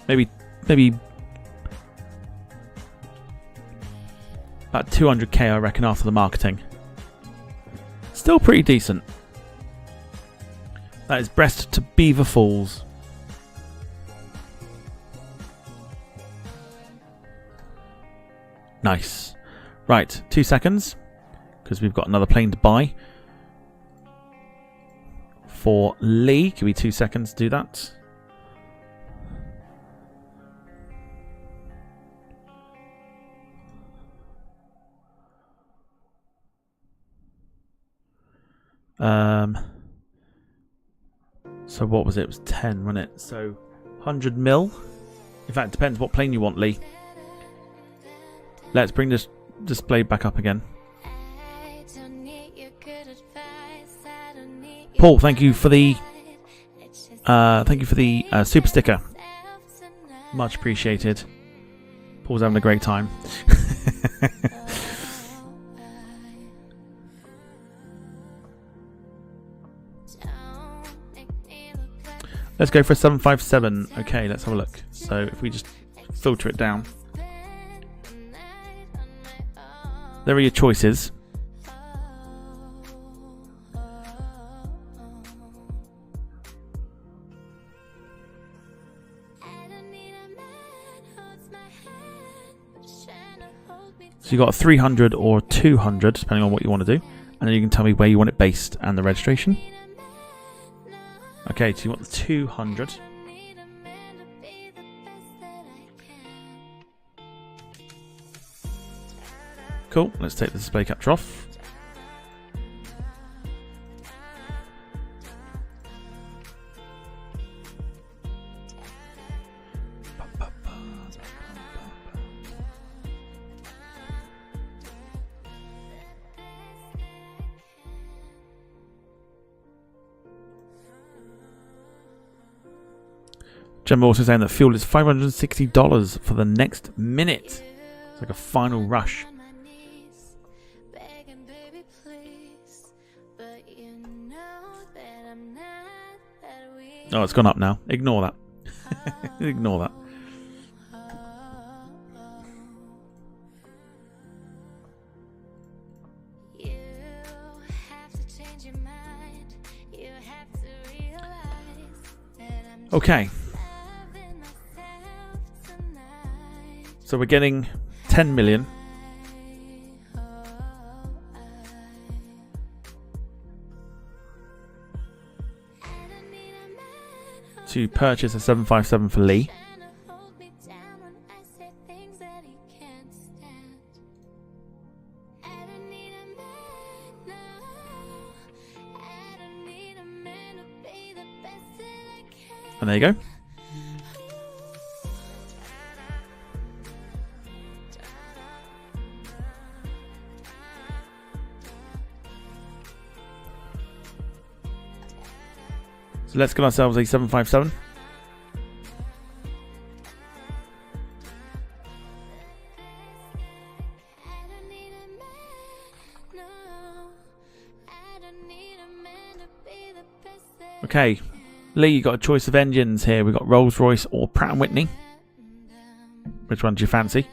maybe about 200k, I reckon, after the marketing. Still pretty decent. That is Brest to Beaver Falls. Nice. Right, 2 seconds, because we've got another plane to buy for Lee. Give me 2 seconds to do that. So what was it? It was 10, wasn't it? So 100 mil. In fact, it depends what plane you want, Lee. Let's bring this display back up again. Paul, thank you for the super sticker. Much appreciated. Paul's having a great time. Let's go for a 757. Okay, let's have a look. So if we just filter it down. There are your choices. So you got a 300 or 200, depending on what you want to do. And then you can tell me where you want it based and the registration. Okay, so you want the 200. Cool, let's take the display capture off. Gemma also saying that fuel is $560 for the next minute. It's like a final rush. Oh, it's gone up now. Ignore that. Ignore that. Okay. So we're getting 10 million. To purchase a 757 for Lee. And there you go. So let's get ourselves a 757. Okay, Lee, you got a choice of engines here. We've got Rolls-Royce or Pratt & Whitney. Which one do you fancy?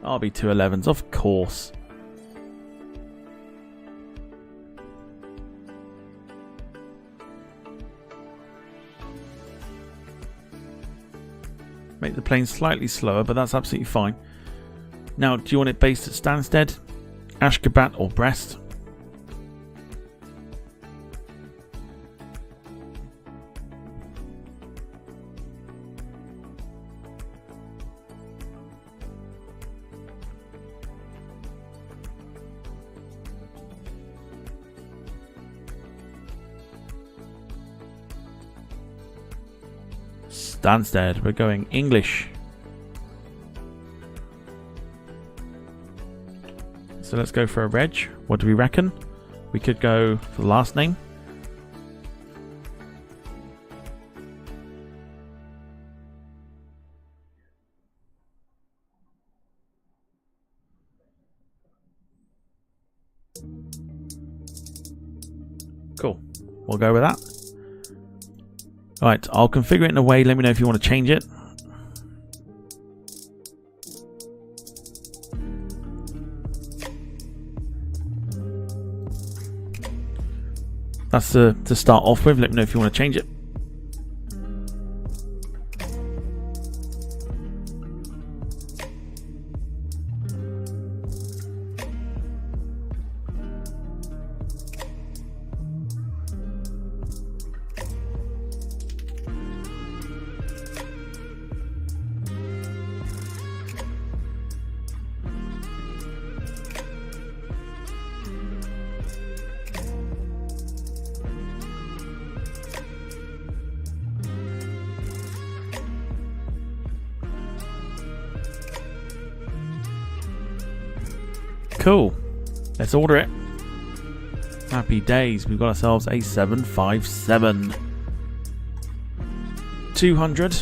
RB211s, of course. Make the plane slightly slower, but that's absolutely fine. Now, do you want it based at Stansted, Ashgabat or Brest? Stansted, we're going English. So let's go for a reg. What do we reckon? We could go for the last name. Cool. We'll go with that. Alright, I'll configure it in a way. Let me know if you want to change it. That's to start off with. Let me know if you want to change it. Cool. Let's order it. Happy days. We've got ourselves a 757. 200.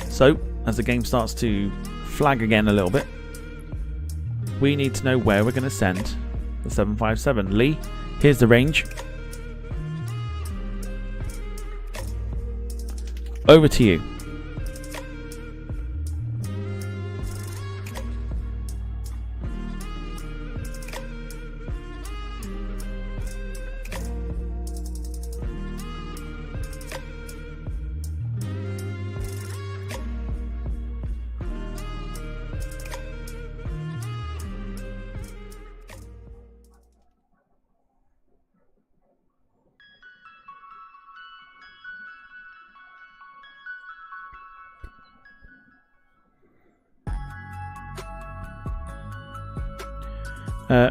So, as the game starts to flag again a little bit, we need to know where we're going to send the 757. Lee, here's the range. Over to you.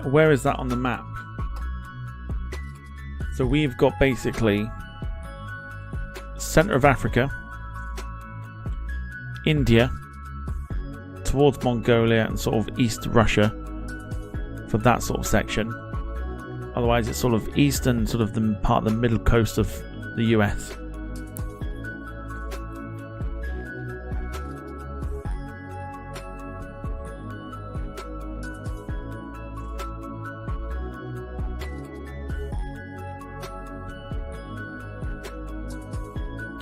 Where is that on the map? So we've got basically center of Africa, India, towards Mongolia and sort of East Russia for that sort of section. Otherwise it's sort of eastern, sort of the part of the middle coast of the US.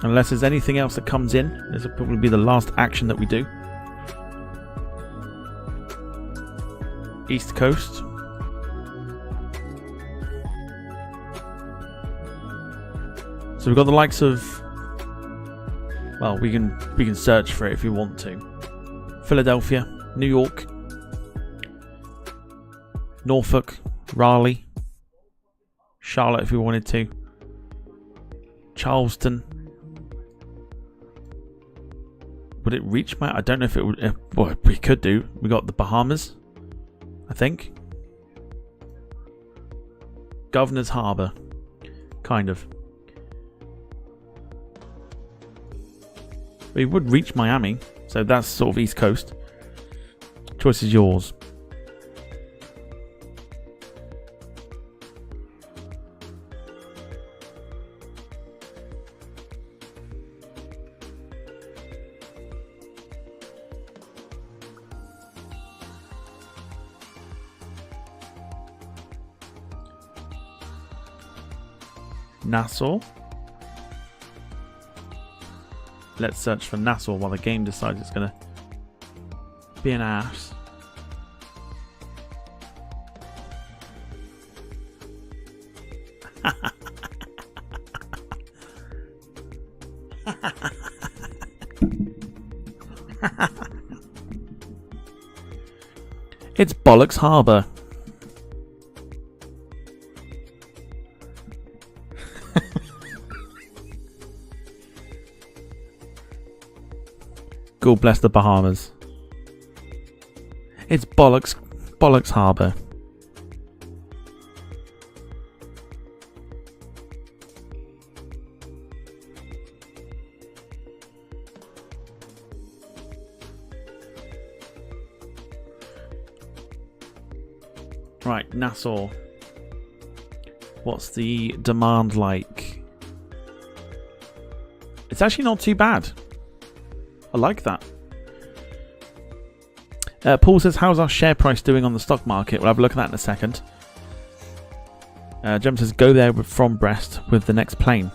Unless there's anything else that comes in, this will probably be the last action that we do. East Coast. So we've got the likes of, well, we can search for it if you want to. Philadelphia, New York, Norfolk, Raleigh, Charlotte if we wanted to, Charleston. Would it reach my... I don't know if it would... Well, we could do. We got the Bahamas, I think. Governor's Harbour. Kind of. We would reach Miami. So that's sort of East Coast. Choice is yours. Nassau. Let's search for Nassau while the game decides it's going to Be an ass. It's Bollocks Harbour. God bless the Bahamas. It's Bollocks Harbour. Right, Nassau. What's the demand like? It's actually not too bad. I like that. Paul says, how's our share price doing on the stock market? We'll have a look at that in a second. Jem says, go there from Brest with the next plane.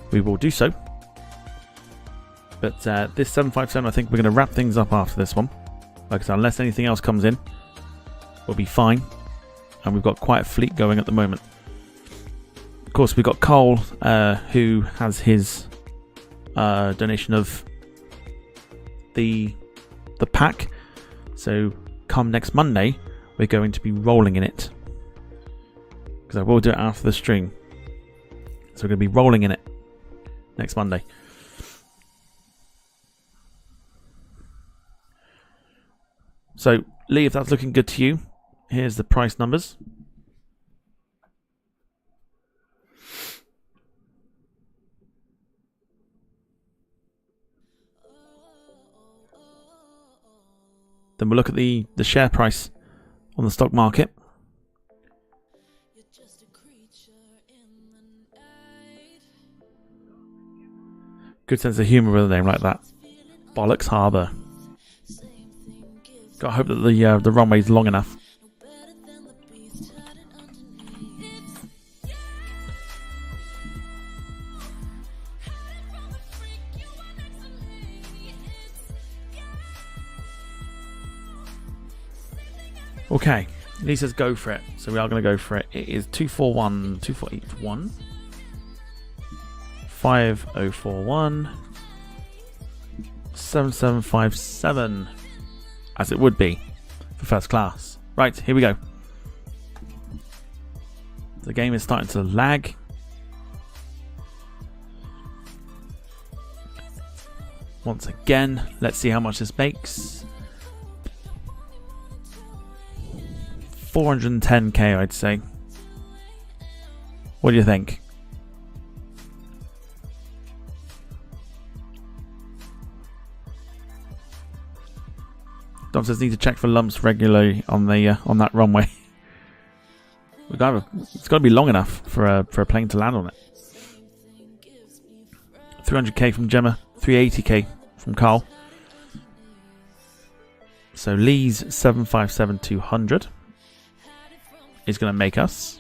We will do so. But this 757, I think we're going to wrap things up after this one. Like I said, unless anything else comes in, we'll be fine. And we've got quite a fleet going at the moment. Of course, we've got Cole, who has his donation of the pack. So come next Monday, we're going to be rolling in it. Because I will do it after the stream. So we're going to be rolling in it next Monday. So, Lee, if that's looking good to you, here's the price numbers. Then we'll look at the share price on the stock market. Good sense of humour with a name like that. Bollocks Harbour. Gotta hope that the runway's long enough. Okay, Lee says go for it, so we are going to go for it. It is 2481 5041 7757, as it would be for first class. Right, here we go. The game is starting to lag. Once again, let's see how much this makes. 410k, I'd say. What do you think? Dom says need to check for lumps regularly on the on that runway. It's got to be long enough for a plane to land on it. 300k from Gemma, 380k from Carl. So Lee's 757-200 is going to make us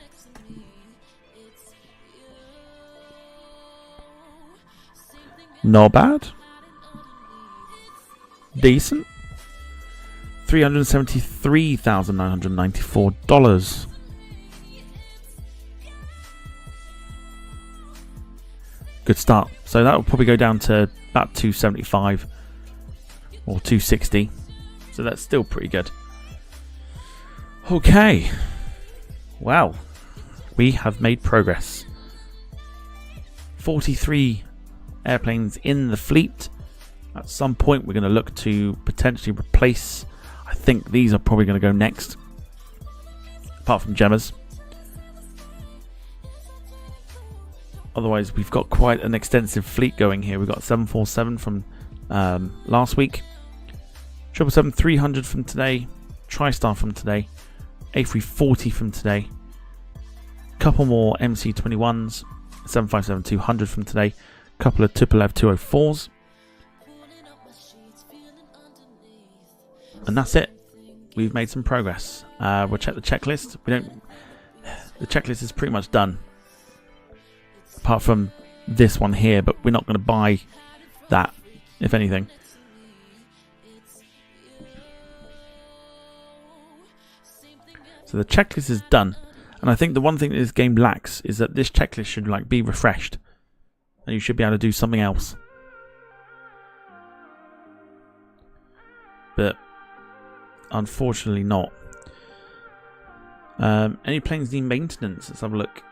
not bad, decent. $373,994. Good start. So that will probably go down to about 275 or 260. So that's still pretty good. Okay. Wow. We have made progress. 43 airplanes in the fleet. At some point we're going to look to potentially replace. I think these are probably going to go next. Apart from Gemma's. Otherwise, we've got quite an extensive fleet going here. We've got 747 from last week. 777-300 from today. TriStar from today. A340 from today. Couple more MC21s. 757-200 from today. Couple of Tupolev 204s. And that's it. We've made some progress. We'll check the checklist. The checklist is pretty much done. Apart from this one here, but we're not going to buy that, if anything. So the checklist is done. And I think the one thing that this game lacks is that this checklist should like be refreshed. And you should be able to do something else. But unfortunately not. Any planes need maintenance? Let's have a look.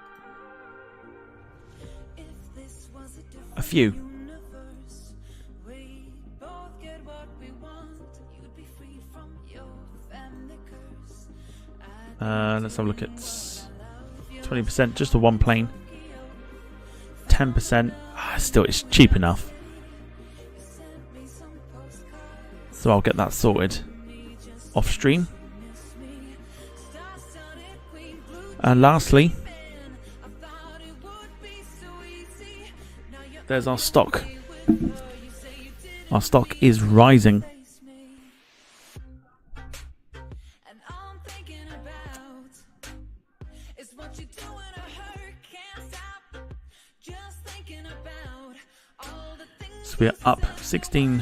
A few. Let's have a look at 20%, just the one plane. 10%, still it's cheap enough. So I'll get that sorted off stream. And lastly, there's our stock. Our stock is rising. So we're up $16.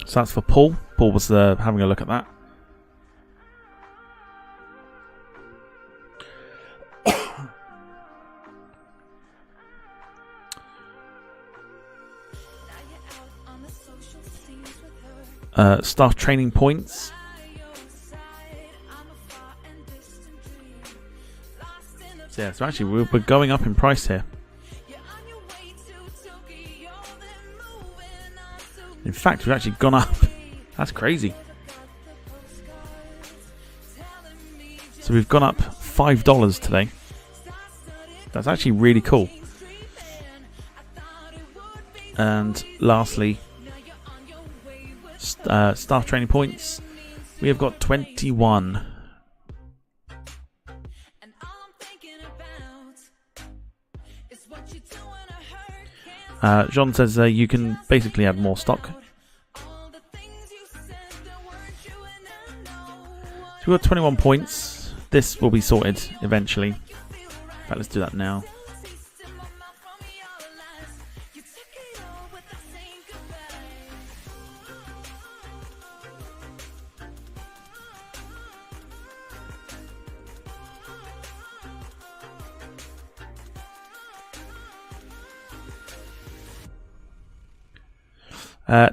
So that's for Paul. Paul was having a look at that. Staff training points. So yeah, so actually we're going up in price here. In fact, we've actually gone up. That's crazy. So we've gone up $5 today. That's actually really cool. And lastly, staff training points. We have got 21. John says you can basically add more stock. So we've got 21 points. This will be sorted eventually. In fact, let's do that now.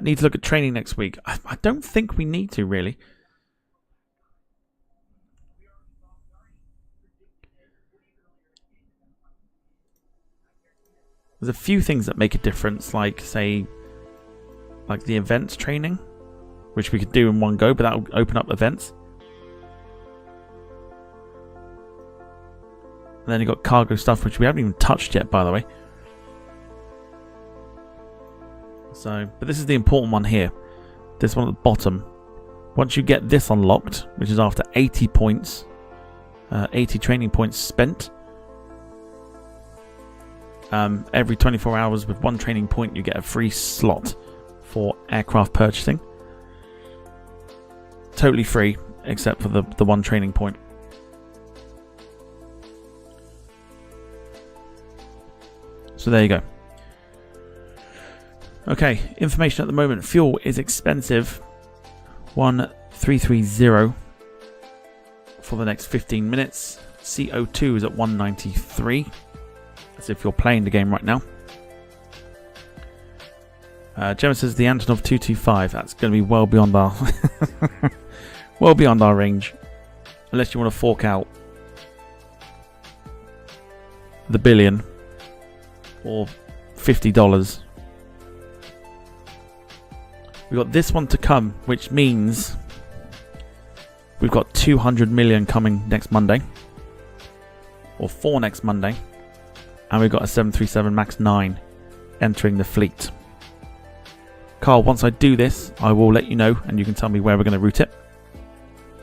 Need to look at training next week. I don't think we need to, really. There's a few things that make a difference, like, say, like the events training, which we could do in one go, but that will open up events. And then you've got cargo stuff, which we haven't even touched yet, by the way. So, but this is the important one here. This one at the bottom. Once you get this unlocked, which is after 80 points, 80 training points spent, every 24 hours with one training point, you get a free slot for aircraft purchasing. Totally free, except for the one training point. So there you go. Okay, information at the moment. Fuel is expensive. 1330 for the next 15 minutes. CO2 is at 193. As if you're playing the game right now. Gemma says the Antonov 225. That's going to be well beyond our well beyond our range, unless you want to fork out the billion or $50. We've got this one to come, which means we've got 200 million coming next Monday, or for next Monday, and we've got a 737 MAX 9 entering the fleet. Carl, once I do this, I will let you know, and you can tell me where we're going to route it.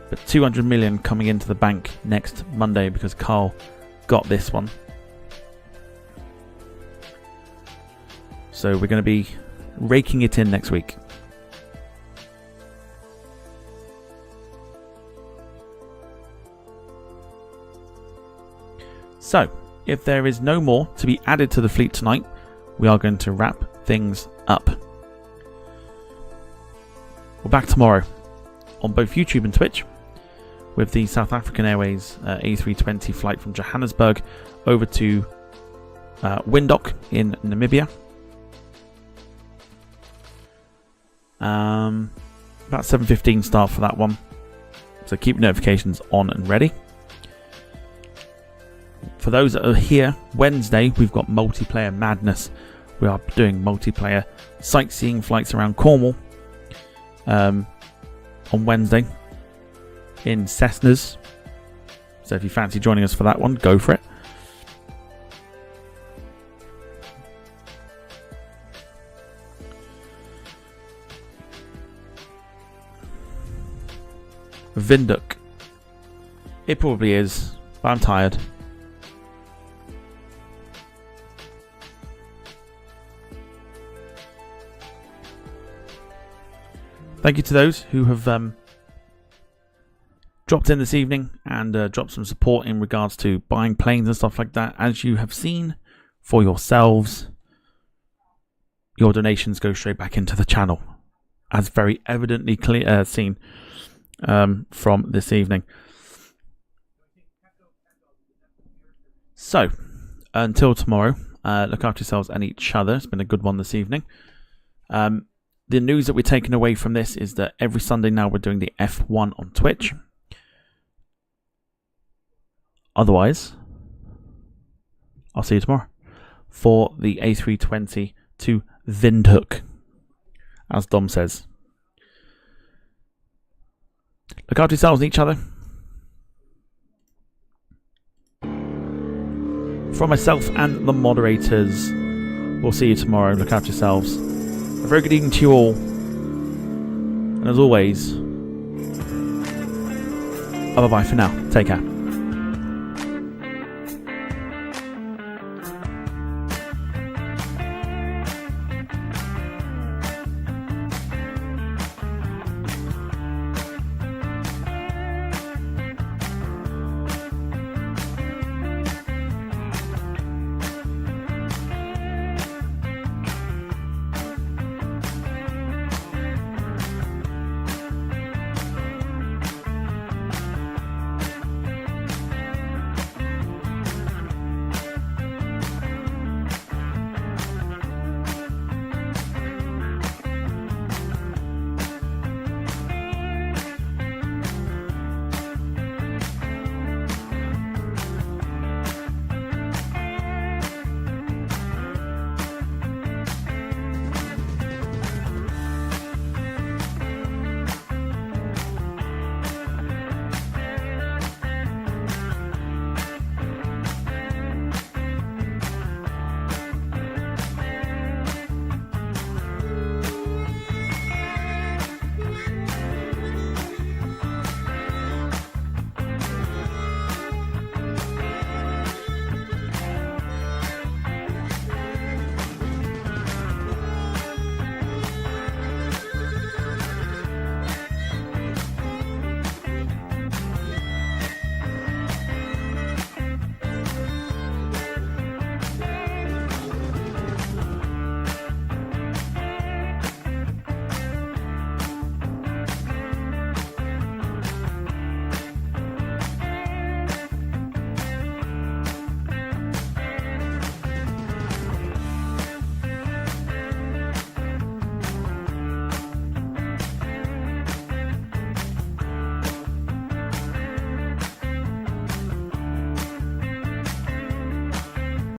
But 200 million coming into the bank next Monday because Carl got this one. So we're going to be raking it in next week. So, if there is no more to be added to the fleet tonight, we are going to wrap things up. We're back tomorrow on both YouTube and Twitch with the South African Airways A320 flight from Johannesburg over to Windhoek in Namibia. About 7:15 start for that one, so keep notifications on and ready. For those that are here, Wednesday we've got multiplayer madness. We are doing multiplayer sightseeing flights around Cornwall on Wednesday in Cessnas. So if you fancy joining us for that one, go for it. Windhoek. It probably is, but I'm tired. Thank you to those who have dropped in this evening and dropped some support in regards to buying planes and stuff like that. As you have seen for yourselves, your donations go straight back into the channel, as very evidently seen from this evening. So, until tomorrow, look after yourselves and each other. It's been a good one this evening. The news that we're taking away from this is that every Sunday now we're doing the F1 on Twitch. Otherwise, I'll see you tomorrow for the A320 to Windhoek, as Dom says. Look after yourselves and each other. From myself and the moderators, we'll see you tomorrow. Look after yourselves. A very good evening to you all. And as always, bye-bye for now. Take care.